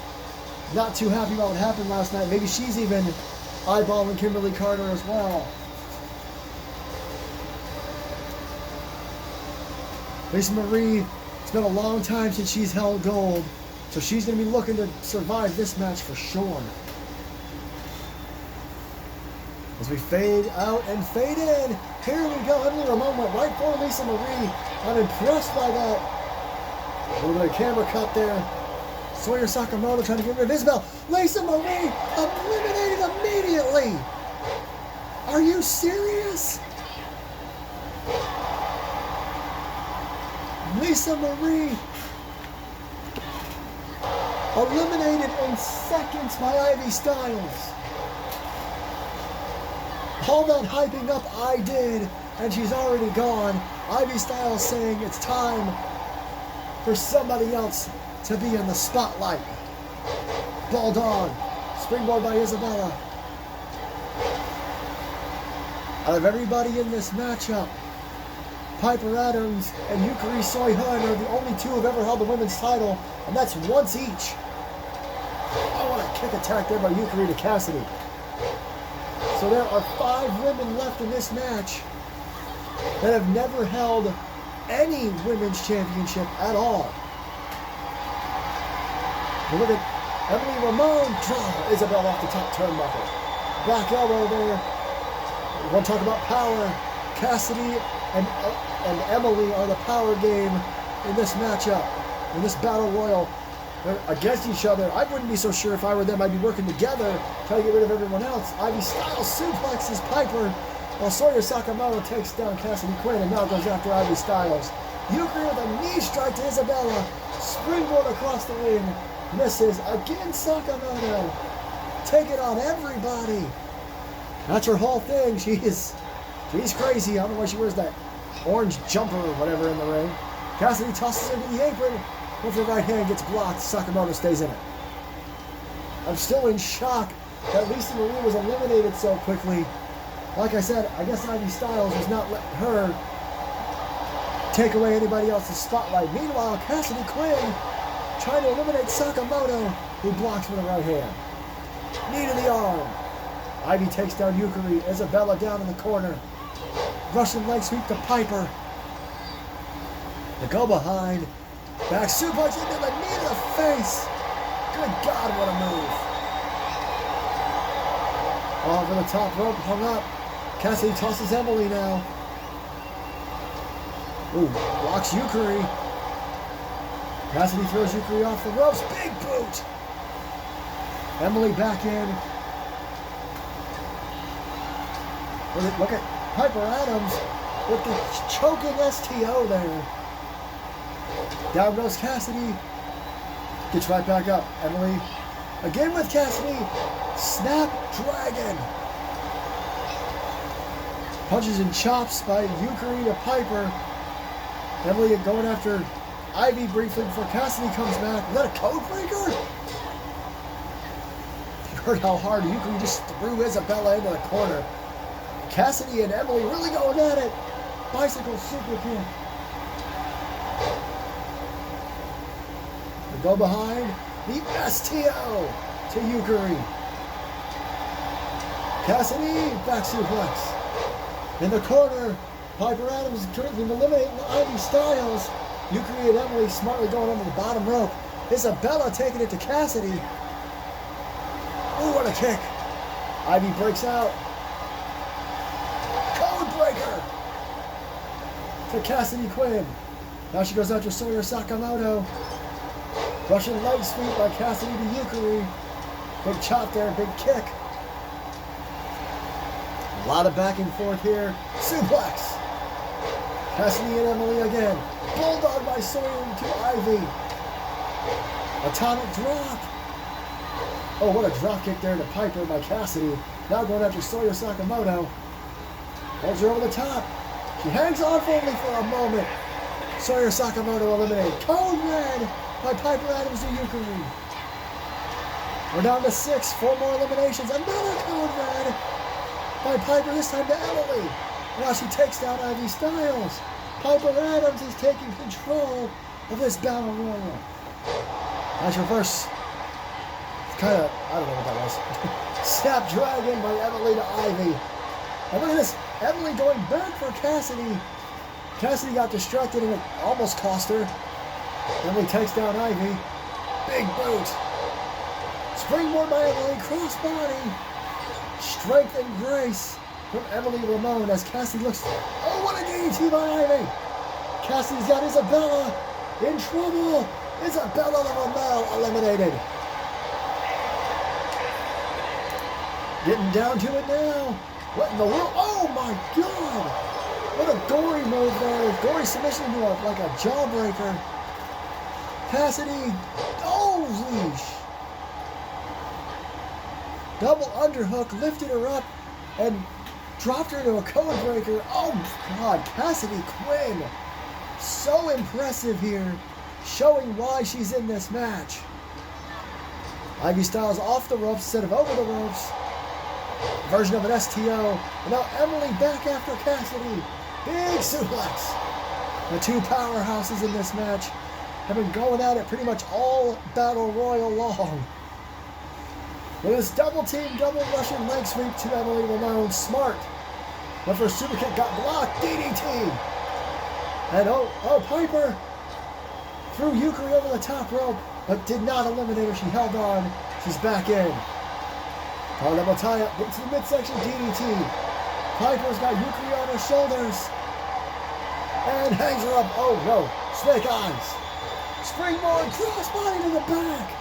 not too happy about what happened last night. Maybe she's even eyeballing Kimberly Carter as well. Lisa Marie, it's been a long time since she's held gold, so she's going to be looking to survive this match for sure. As we fade out and fade in, here we go. Emily Ramon went right for Lisa Marie. I'm impressed by that. A little bit of camera cut there. Sawyer Sakamoto trying to get rid of Isabel. Lisa Marie eliminated immediately. Are you serious? Lisa Marie eliminated in seconds by Ivy Styles. All that hyping up I did, and she's already gone. Ivy Styles saying it's time for somebody else to be in the spotlight. Bulldog, springboard by Isabella. Out of everybody in this matchup, Piper Adams and Yukari Soihun are the only two who've ever held the women's title, and that's once each. I want a kick attack there by Yukari to Cassidy. So there are 5 women left in this match that have never held any women's championship at all. And look at Emily Ramon draw Isabel off the top turnbuckle. Back elbow there. We want to talk about power. Cassidy and Emily are the power game in this matchup, in this battle royal. They're against each other. I wouldn't be so sure if I were them. I'd be working together, trying to get rid of everyone else. Ivy Styles suplexes Piper, while Sawyer Sakamoto takes down Cassidy Quinn and now goes after Ivy Styles. Yukari with a knee strike to Isabella. Springboard across the ring. Misses. Again, Sakamoto. Taking on everybody. That's her whole thing. She's crazy. I don't know why she wears that orange jumper or whatever in the ring. Cassidy tosses her to the apron. With her right hand gets blocked. Sakamoto stays in it. I'm still in shock that Lisa Marie was eliminated so quickly. Like I said, I guess Ivy Styles was not letting her take away anybody else's spotlight. Meanwhile, Cassidy Quinn trying to eliminate Sakamoto, who blocks with her right hand. Knee to the arm. Ivy takes down Yukari. Isabella down in the corner. Russian leg sweep to Piper. The go behind. Back suplex into the knee to the face. Good God, what a move. Over the top rope, hung up. Cassidy tosses Emily now. Ooh, blocks Yukari. Cassidy throws Yukari off the ropes. Big boot. Emily back in. Look at Piper Adams with the choking STO there. Down goes Cassidy. Gets right back up. Emily again with Cassidy. Snapdragon. Punches and chops by Yukari to Piper. Emily going after Ivy briefly before Cassidy comes back. Is that a code breaker? You heard how hard Yukari just threw Isabella into the corner. Cassidy and Emily really going at it. Bicycle super kick. The go behind. The STO to Yukari. Cassidy back suplex. In the corner, Piper Adams currently eliminating Ivy Styles. Yukari and Emily smartly going under the bottom rope. Isabella taking it to Cassidy. Oh, what a kick. Ivy breaks out. Breaker to Cassidy Quinn. Now she goes after Sawyer Sakamoto. Russian leg sweep by Cassidy to Yukari. Big chop there, big kick. A lot of back and forth here. Suplex. Cassidy and Emily again. Bulldog by Sawyer to Ivy. Atomic drop. Oh, what a drop kick there to Piper by Cassidy. Now going after Sawyer Sakamoto. Holds her over the top. She hangs on only for a moment. Sawyer Sakamoto eliminated. Code red by Piper Adams to Yukari. We're down to 6, 4 more eliminations. Another code red by Piper, this time to Emily. Now she takes down Ivy Styles. Piper Adams is taking control of this battle royal. Nice reverse. Kind of, I don't know what that was. Snapdragon by Emily to Ivy. And look at this, Emily going back for Cassidy. Cassidy got distracted and it almost cost her. Emily takes down Ivy. Big boot. Springboard by Emily, crossbody. Strength and grace from Emily Ramon as Cassidy looks. Oh, what a DDT by Ivy. Cassidy's got Isabella in trouble. Isabella Ramon eliminated. Getting down to it now. What in the world? Oh my God. What a gory move there. Gory submission to like a jawbreaker. Cassidy. Oh, leash. Double underhook, lifted her up and dropped her into a code breaker. Oh God, Cassidy Quinn. So impressive here, showing why she's in this match. Ivy Styles off the ropes instead of over the ropes. Version of an STO. And now Emily back after Cassidy. Big suplex. The two powerhouses in this match have been going at it pretty much all battle royal long. With this double team, double Russian leg sweep to Emily Ramon. Smart. But for super kick got blocked. DDT. And oh, Piper threw Yukari over the top rope, but did not eliminate her. She held on. She's back in. Power double tie up into the midsection DDT. Piper's got Yukari on her shoulders. And hangs her up. Oh no. Snake eyes. Springboard crossbody to the back.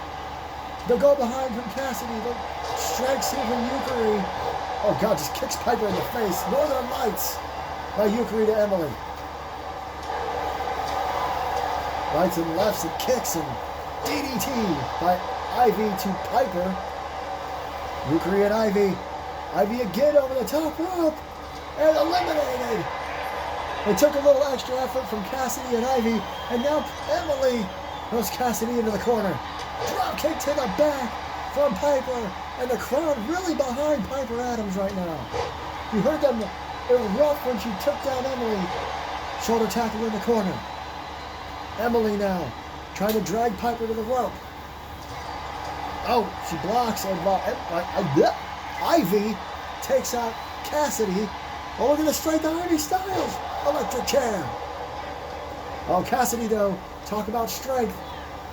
The go behind from Cassidy. The strikes here from Yukari. Oh God, just kicks Piper in the face. Northern Lights by Yukari to Emily. Rights and lefts and kicks and DDT by Ivy to Piper. Yukari and Ivy. Ivy again over the top rope and eliminated. It took a little extra effort from Cassidy and Ivy, and now Emily throws Cassidy into the corner. Drop kick to the back from Piper, and the crowd really behind Piper Adams right now. You heard them, it was rough when she took down Emily. Shoulder tackle in the corner. Emily now trying to drag Piper to the rope. Oh, she blocks and Ivy takes out Cassidy. Oh, look at the straight to Ivy Styles. Electric chair. Oh, Cassidy though, talk about strength.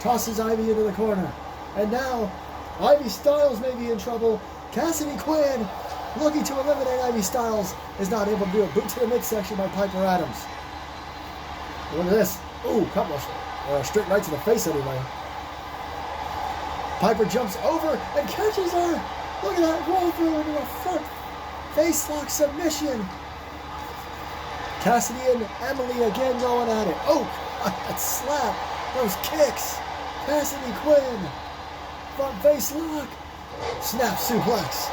Tosses Ivy into the corner. And now, Ivy Styles may be in trouble. Cassidy Quinn, looking to eliminate Ivy Styles, is not able to do it. Boot to the midsection by Piper Adams. Look at this. Ooh, couple of straight right to the face anyway. Piper jumps over and catches her. Look at that roll through into a front face lock submission. Cassidy and Emily again going at it. Oh, that slap. Those kicks. Cassidy Quinn. Front face lock. Snap suplex.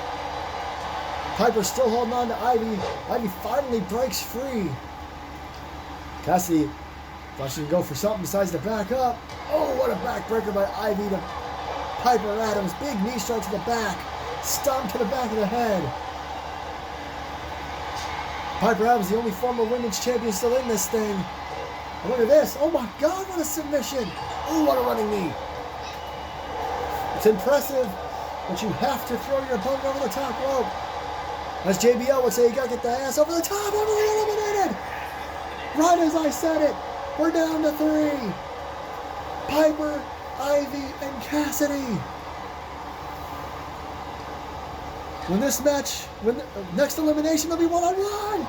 Piper still holding on to Ivy. Ivy finally breaks free. Cassidy thought she could go for something besides to back up. Oh, what a backbreaker by Ivy to Piper Adams. Big knee strike to the back. Stomp to the back of the head. Piper Adams, the only former women's champion still in this thing. And look at this. Oh my God, what a submission. Oh, what a running knee. It's impressive, but you have to throw your opponent over the top rope. As JBL would say, you gotta get the ass over the top. Emily eliminated. Right as I said it, we're down to 3. Piper, Ivy, and Cassidy. When this match, when the next elimination, will be one-on-one.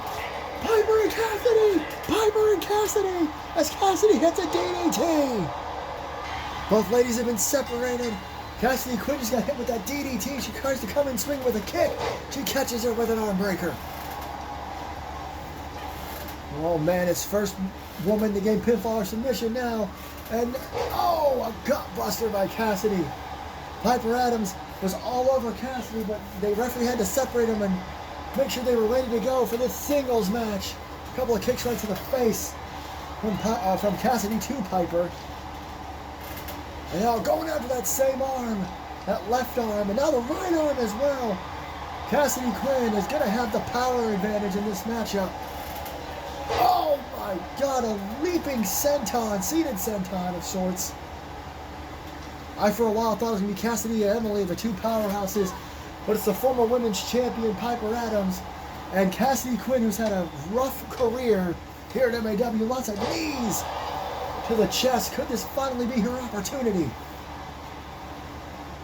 Piper and Cassidy. Piper and Cassidy. As Cassidy hits a DDT. Both ladies have been separated. Cassidy Quinn just got hit with that DDT. She tries to come and swing with a kick. She catches her with an arm breaker. Oh man, it's first woman to gain pinfall or submission now. And oh, a gut buster by Cassidy. Piper Adams was all over Cassidy, but the referee had to separate them and make sure they were ready to go for this singles match. A couple of kicks right to the face from Cassidy to Piper. And now going after that same arm. that left arm, and now the right arm as well. Cassidy Quinn is going to have the power advantage in this matchup. Oh my God, a leaping senton, seated senton of sorts. I for a while thought it was going to be Cassidy and Emily, the two powerhouses, but it's the former women's champion Piper Adams and Cassidy Quinn, who's had a rough career here at MAW. Lots of knees to the chest. Could this finally be her opportunity?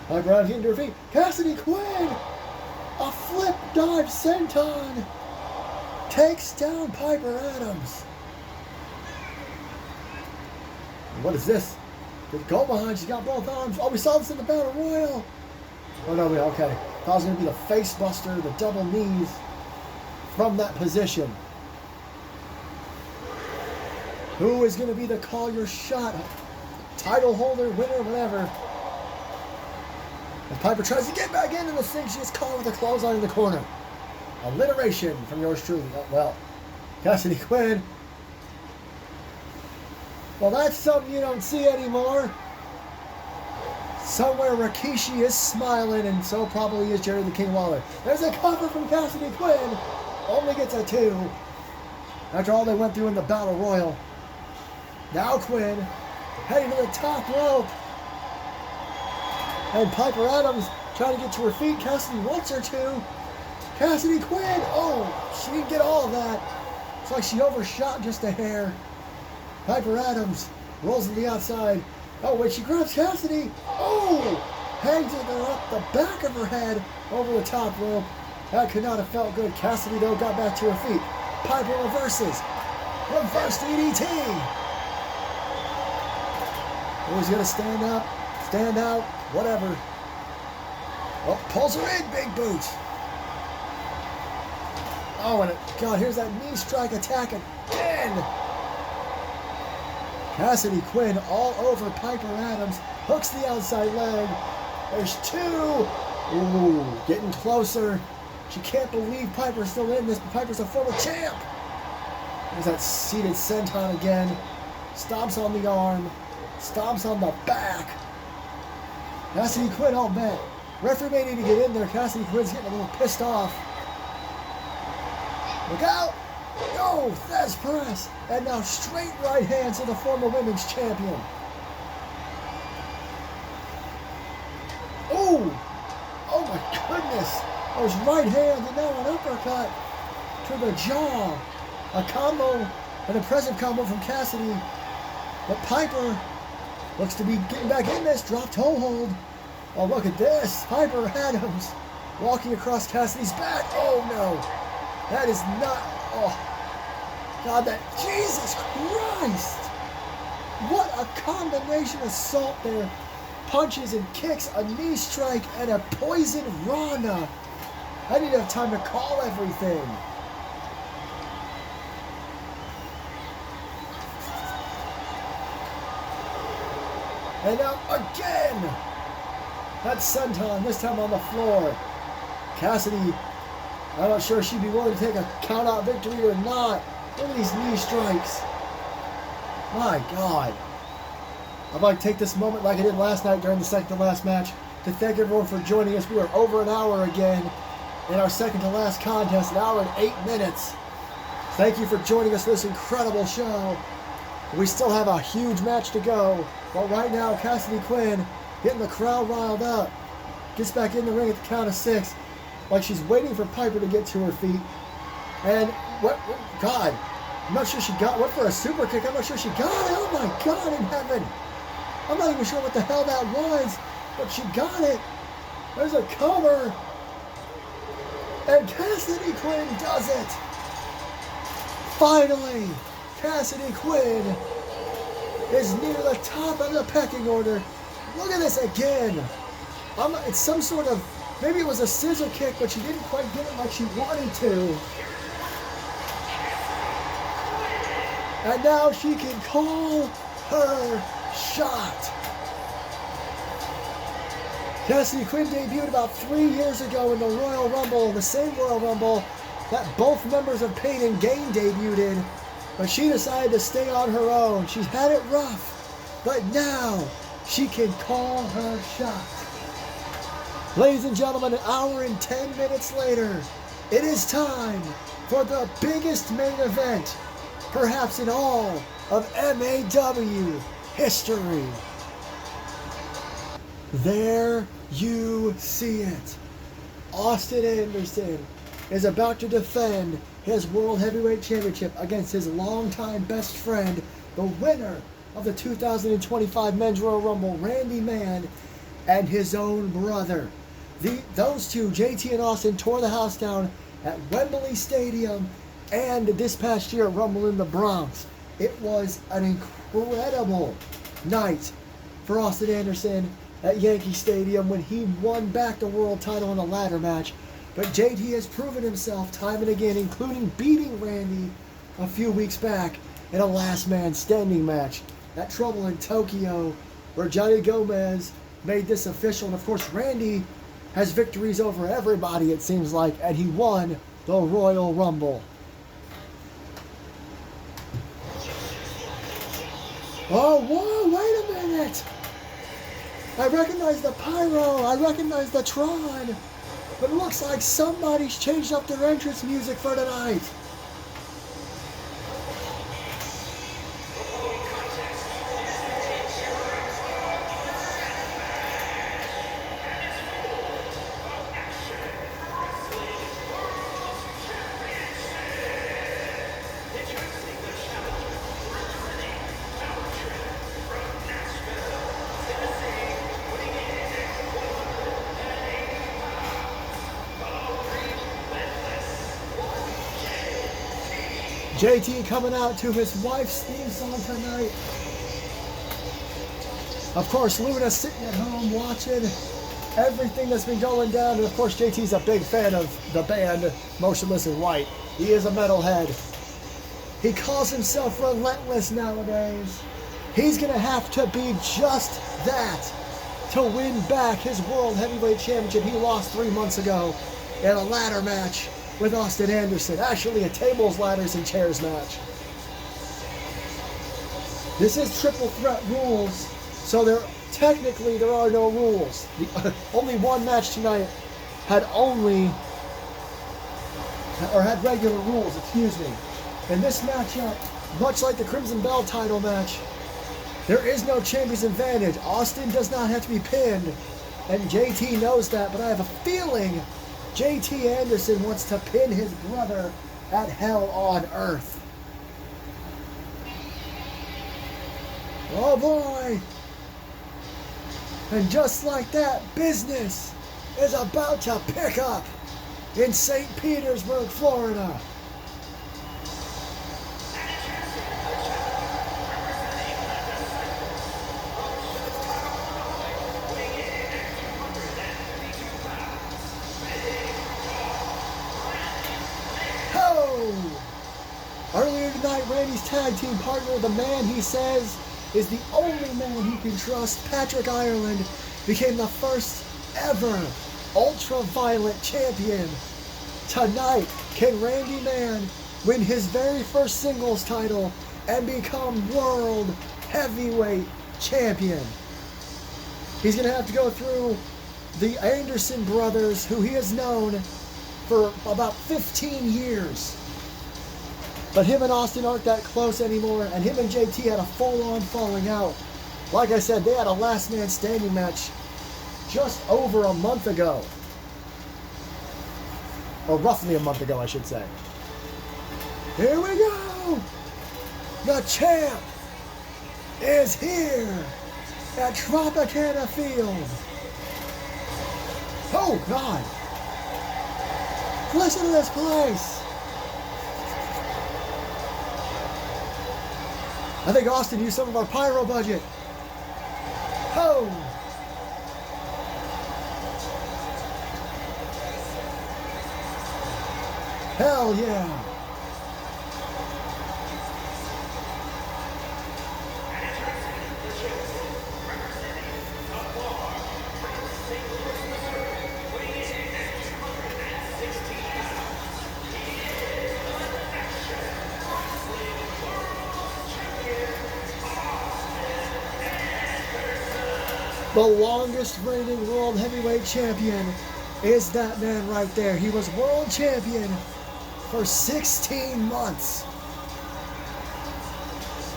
Piper Adams getting to her feet. Cassidy Quinn! A flip dive senton takes down Piper Adams. What is this? The go behind, she's got both arms. Oh, we saw this in the Battle Royal. Oh no, okay. Thought it was going to be the face buster, the double knees from that position. Who is going to be the call your shot? Title holder, winner, whatever. And Piper tries to get back into the thing. She gets caught with a clothesline in the corner. Alliteration from yours truly. Oh, well, Cassidy Quinn. Well, that's something you don't see anymore. Somewhere Rikishi is smiling, and so probably is Jerry the King Lawler. There's a cover from Cassidy Quinn. Only gets a 2. After all they went through in the Battle Royal. Now Quinn heading to the top rope. And Piper Adams trying to get to her feet. Cassidy wants her to. Cassidy Quinn. Oh, she didn't get all of that. It's like she overshot just a hair. Piper Adams rolls to the outside. Oh, wait, she grabs Cassidy. Oh, hangs her up the back of her head over the top rope. That could not have felt good. Cassidy, though, got back to her feet. Piper reverses. Reverse DDT. Who's going to stand up? Stand out? Whatever. Oh, pulls her in, big boot. Oh, and God, here's that knee strike attack again. Cassidy Quinn all over Piper Adams. Hooks the outside leg. There's 2. Ooh, getting closer. She can't believe Piper's still in this, but Piper's a former champ. There's that seated senton again. Stomps on the arm. Stomps on the back. Cassidy Quinn all bent. Referee may need to get in there. Cassidy Quinn's getting a little pissed off. Look out! No! Thesz press! And now straight right hands to the former women's champion. Oh! Oh my goodness! Those right hands and now an uppercut to the jaw. A combo, an impressive combo from Cassidy. But Piper looks to be getting back in this. Drop toe hold. Oh, look at this. Piper Adams walking across Cassidy's back. Oh, no. That is not... Oh, God, that... Jesus Christ. What a combination assault there. Punches and kicks, a knee strike, and a poison Rana. I didn't have time to call everything. And now again. That's senton, this time on the floor. Cassidy, I'm not sure if she'd be willing to take a count-out victory or not. Look at these knee strikes. My God. I'd like to take this moment like I did last night during the second-to-last match to thank everyone for joining us. We are over an hour again in our second-to-last contest, an hour and 8 minutes. Thank you for joining us for this incredible show. We still have a huge match to go. But right now, Cassidy Quinn getting the crowd riled up. Gets back in the ring at the count of 6. Like she's waiting for Piper to get to her feet. And, what God, I'm not sure she got, what for a super kick, I'm not sure she got it. Oh my God in heaven. I'm not even sure what the hell that was, but she got it. There's a cover. And Cassidy Quinn does it. Finally, Cassidy Quinn is near the top of the pecking order. Look at this again. It's some sort of, maybe it was a scissor kick, but she didn't quite get it like she wanted to. And now she can call her shot. Cassidy Quinn debuted about 3 years ago in the Royal Rumble, the same Royal Rumble that both members of Pain and Gain debuted in, but she decided to stay on her own. She's had it rough, but now she can call her shot. Ladies and gentlemen, an hour and 10 minutes later, it is time for the biggest main event, perhaps in all of MAW history. There you see it. Austin Anderson is about to defend his World Heavyweight Championship against his longtime best friend, the winner of the 2025 Men's Royal Rumble, Randy Mann, and his own brother. Those two, JT and Austin, tore the house down at Wembley Stadium and this past year at Rumble in the Bronx. It was an incredible night for Austin Anderson at Yankee Stadium when he won back the world title in a ladder match. But JT has proven himself time and again, including beating Randy a few weeks back in a last man standing match at Trouble in Tokyo, where Johnny Gomez made this official. And of course, Randy has victories over everybody, it seems like, and he won the Royal Rumble. Oh, whoa, wait a minute! I recognize the pyro, I recognize the Tron, but it looks like somebody's changed up their entrance music for tonight. JT coming out to his wife's theme song tonight. Of course, Luna's sitting at home watching everything that's been going down. And of course, JT's a big fan of the band Motionless in White. He is a metalhead. He calls himself relentless nowadays. He's going to have to be just that to win back his World Heavyweight Championship he lost 3 months ago in a ladder match with Austin Anderson. Actually, a tables, ladders, and chairs match. This is triple threat rules, so there are no rules. The only one match tonight had regular rules, excuse me. In this matchup, much like the Crimson Bell title match, there is no champion's advantage. Austin does not have to be pinned, and JT knows that, but I have a feeling JT Anderson wants to pin his brother at Hell on Earth. Oh boy! And just like that, business is about to pick up in St. Petersburg, Florida. Earlier tonight, Randy's tag team partner, the man he says is the only man he can trust, Patrick Ireland, became the first ever Ultraviolent champion. Tonight, can Randy Mann win his very first singles title and become World Heavyweight Champion? He's going to have to go through the Anderson brothers, who he has known for about 15 years. But him and Austin aren't that close anymore, and him and JT had a full-on falling out. Like I said, they had a last man standing match just over a month ago. Or roughly a month ago, I should say. Here we go! The champ is here at Tropicana Field. Oh, God! Listen to this place! I think Austin used some of our pyro budget. Ho! Hell yeah! The longest reigning world heavyweight champion is that man right there. He was world champion for 16 months.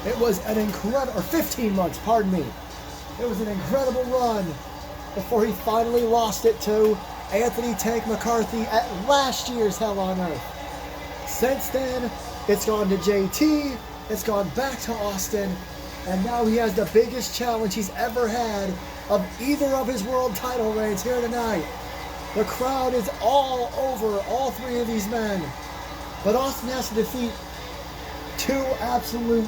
It was an incredible, or 15 months, pardon me. It was an incredible run before he finally lost it to Anthony Tank McCarthy at last year's Hell on Earth. Since then, it's gone to JT, it's gone back to Austin, and now he has the biggest challenge he's ever had of either of his world title reigns here tonight. The crowd is all over all three of these men. But Austin has to defeat two absolute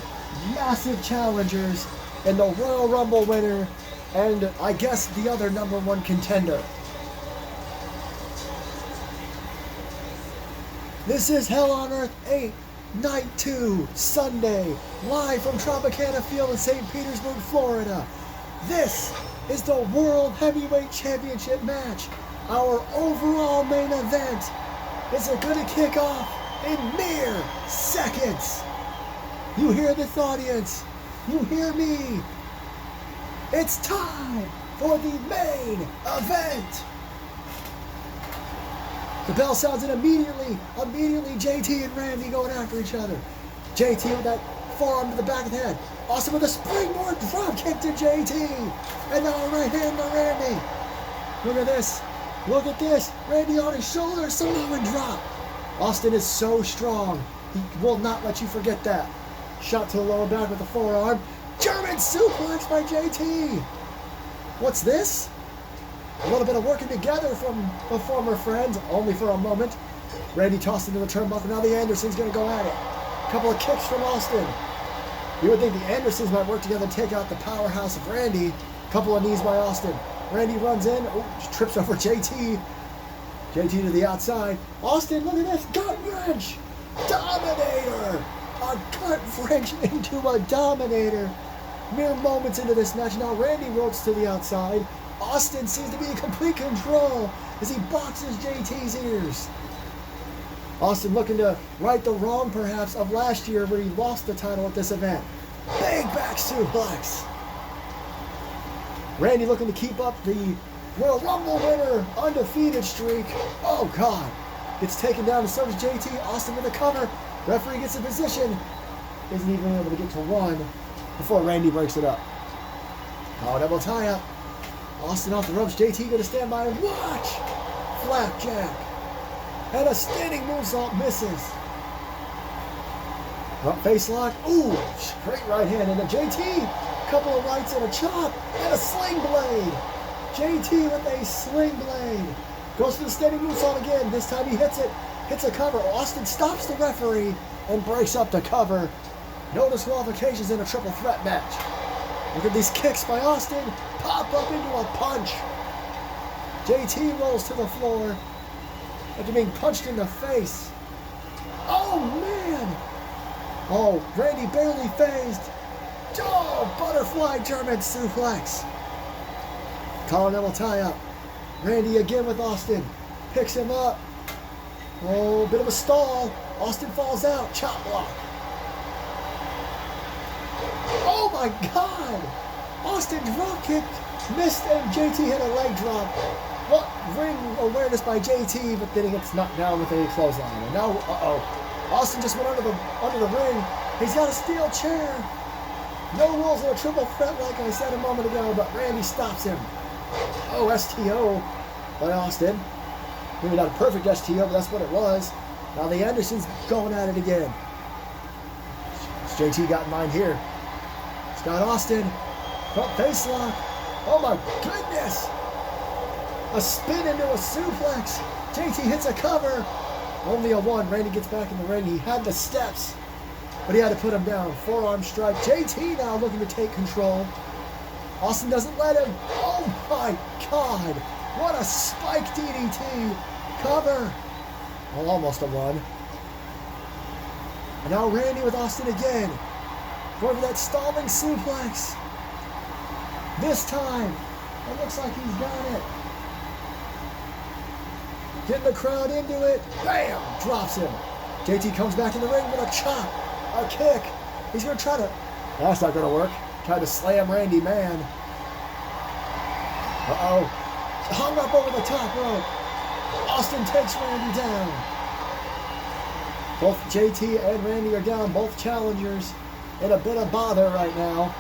massive challengers and the Royal Rumble winner and I guess the other #1 contender. This is Hell on Earth 8, Night 2, Sunday, live from Tropicana Field in St. Petersburg, Florida. This is the World Heavyweight Championship match. Our overall main event is going to kick off in mere seconds. You hear this, audience? You hear me? It's time for the main event. The bell sounds and immediately JT and Randy going after each other. JT with that forearm to the back of the head. Austin with a springboard drop kick to JT. And now a right hand to Randy. Look at this. Look at this. Randy on his shoulder. Samoan drop. Austin is so strong. He will not let you forget that. Shot to the lower back with the forearm. German suplex by JT. What's this? A little bit of working together from the former friends, only for a moment. Randy tossed into the turnbuckle. Now the Andersons going to go at it. A couple of kicks from Austin. You would think the Andersons might work together and take out the powerhouse of Randy. A couple of knees by Austin. Randy runs in. Oh, trips over JT. JT to the outside. Austin, look at this. Gut wrench. Dominator. A gut wrench into a dominator. Mere moments into this match. Now Randy rolls to the outside. Austin seems to be in complete control as he boxes JT's ears. Austin looking to right the wrong, perhaps, of last year where he lost the title at this event. Big back suplex. Randy looking to keep up the Royal Rumble winner undefeated streak. Oh, God. Gets taken down, and so does JT. Austin with a cover. Referee gets in position. Isn't even able to get to one before Randy breaks it up. Oh, double tie-up. Austin off the ropes. JT going to stand by and watch. Flapjack. And a standing moonsault misses. Front face lock. Ooh, straight right hand into JT. Couple of rights and a chop. And a sling blade. JT with a sling blade. Goes for the standing moonsault again. This time he hits it. Hits a cover. Austin stops the referee and breaks up the cover. No disqualifications in a triple threat match. Look at these kicks by Austin. Pop up into a punch. JT rolls to the floor after being punched in the face. Oh, man. Oh, Randy barely phased. Oh, butterfly German suplex. Continental tie-up. Randy again with Austin. Picks him up. Oh, bit of a stall. Austin falls out. Chop block. Oh my God! Austin drop kicked, missed, and JT hit a leg drop. What ring awareness by JT, but then he gets knocked down with a clothesline. And now, Austin just went under the ring. He's got a steel chair. No rules in a triple threat, like I said a moment ago, but Randy stops him. Oh, STO by Austin. Maybe not a perfect STO, but that's what it was. Now the Andersons going at it again. JT got in line here. Scott Austin, front face lock. Oh my goodness! A spin into a suplex. JT hits a cover. Only a one. Randy gets back in the ring. He had the steps, but he had to put him down. Forearm strike. JT now looking to take control. Austin doesn't let him. Oh my God! What a spike DDT. Cover. Well, almost a one. And now Randy with Austin again. Going for that stalling suplex. This time, it looks like he's got it. Getting the crowd into it. Bam! Drops him. JT comes back in the ring with a chop. A kick. He's going to try to... That's not going to work. Try to slam Randy, man. Uh-oh. Hung up over the top rope. Austin takes Randy down. Both JT and Randy are down, both challengers in a bit of bother right now.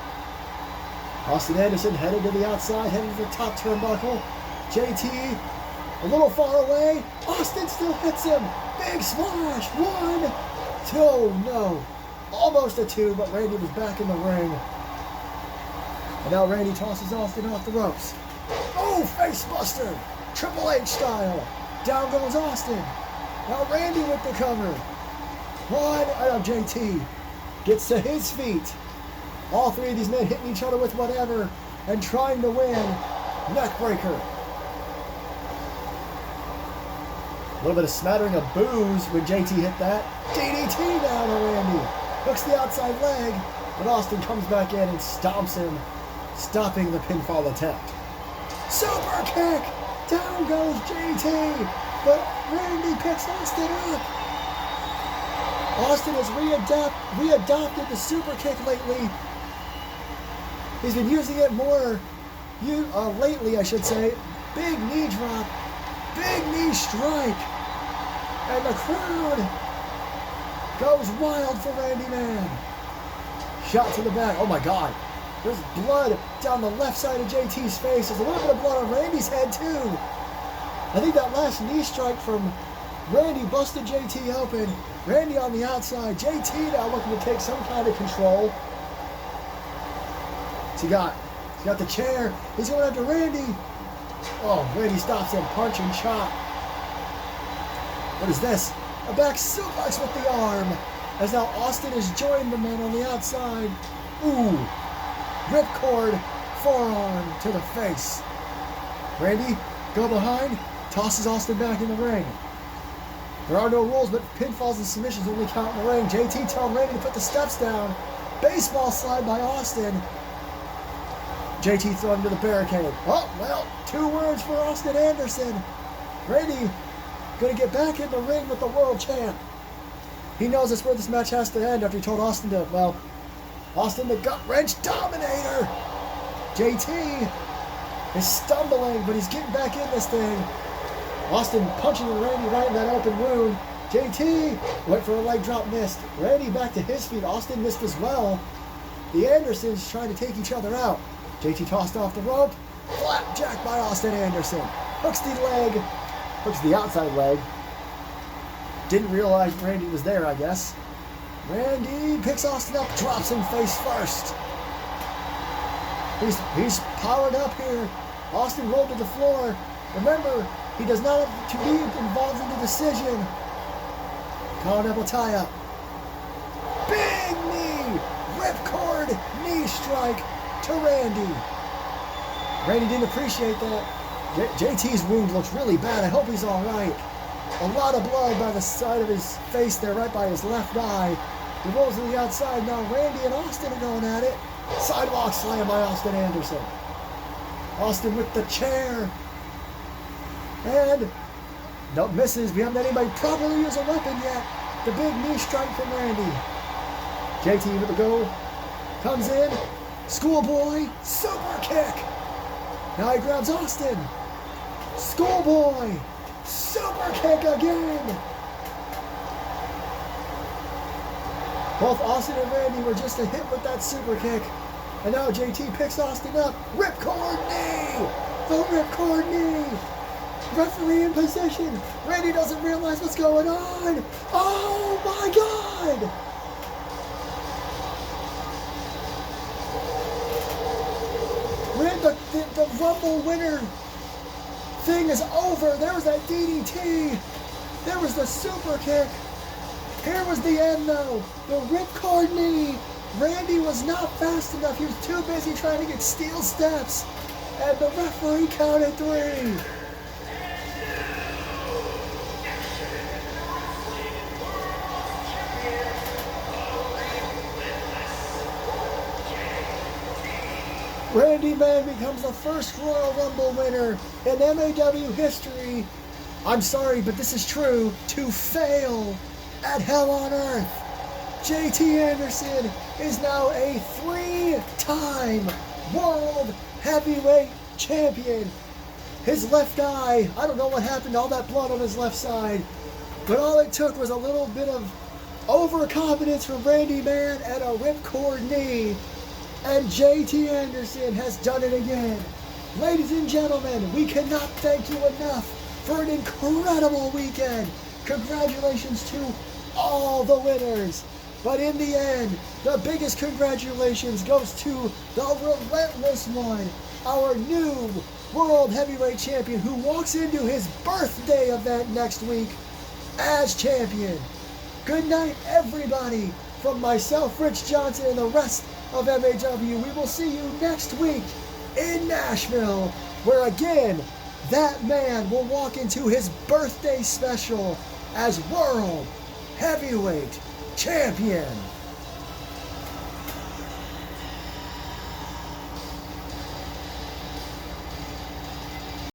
Austin Anderson headed to the outside, headed to the top turnbuckle. JT a little far away. Austin still hits him. Big splash. 1, 2. Oh, no. Almost a 2, but Randy was back in the ring. And now Randy tosses Austin off the ropes. Oh, face buster. Triple H style. Down goes Austin. Now Randy with the cover. JT gets to his feet. All three of these men hitting each other with whatever and trying to win. Neckbreaker. A little bit of smattering of boos when JT hit that. DDT down on Randy. Hooks the outside leg, but Austin comes back in and stomps him, stopping the pinfall attempt. Super kick! Down goes JT, but Randy picks Austin up. Austin has readopted the super kick lately. He's been using it more lately, I should say. Big knee drop, big knee strike, and the crowd goes wild for Randy Man. Shot to the back. Oh my God. There's blood down the left side of JT's face. There's a little bit of blood on Randy's head too. I think that last knee strike from Randy busted JT open. Randy on the outside. JT now looking to take some kind of control. What's he got? He's got the chair. He's going after Randy. Oh, Randy stops him. Punch and chop. What is this? A back suplex with the arm. As now Austin has joined the men on the outside. Ooh. Ripcord forearm to the face. Randy, go behind. Tosses Austin back in the ring. There are no rules, but pinfalls and submissions only count in the ring. JT telling Randy to put the steps down. Baseball slide by Austin. JT thrown to the barricade. Oh, well, 2 words for Austin Anderson. Randy going to get back in the ring with the world champ. He knows that's where this match has to end after he told Austin to, well, Austin the gut wrench dominator. JT is stumbling, but he's getting back in this thing. Austin punching Randy right in that open wound. JT went for a leg drop, missed. Randy back to his feet. Austin missed as well. The Andersons trying to take each other out. JT tossed off the rope. Flapjack by Austin Anderson. Hooks the leg. Hooks the outside leg. Didn't realize Randy was there, I guess. Randy picks Austin up, drops him face first. He's powered up here. Austin rolled to the floor. Remember, he does not have to be involved in the decision. Double tie-up. Big knee. Ripcord knee strike to Randy. Randy didn't appreciate that. JT's wound looks really bad. I hope he's all right. A lot of blood by the side of his face there, right by his left eye. He rolls to the outside. Now Randy and Austin are going at it. Sidewalk slam by Austin Anderson. Austin with the chair. And no misses. We haven't had anybody properly use a weapon yet. The big knee strike from Randy. JT with the go. Comes in. Schoolboy. Super kick. Now he grabs Austin. Schoolboy. Super kick again. Both Austin and Randy were just a hit with that super kick. And now JT picks Austin up. Ripcord knee. The ripcord knee. Referee in position. Randy doesn't realize what's going on. Oh my God. The Rumble winner thing is over. There was that DDT. There was the super kick. Here was the end though. The ripcord knee. Randy was not fast enough. He was too busy trying to get steel steps. And the referee counted 3. Randy Man becomes the first Royal Rumble winner in MAW history. I'm sorry, but this is true. To fail at Hell on Earth. JT Anderson is now a 3-time World Heavyweight champion. His left eye, I don't know what happened to all that blood on his left side, but all it took was a little bit of overconfidence from Randy Man and a ripcord knee. And JT Anderson has done it again. Ladies and gentlemen, we cannot thank you enough for an incredible weekend. Congratulations to all the winners. But in the end, the biggest congratulations goes to the relentless one, our new World Heavyweight Champion, who walks into his birthday event next week as champion. Good night, everybody. From myself, Rich Johnson, and the rest of MAW, we will see you next week in Nashville, where again, that man will walk into his birthday special as World Heavyweight Champion.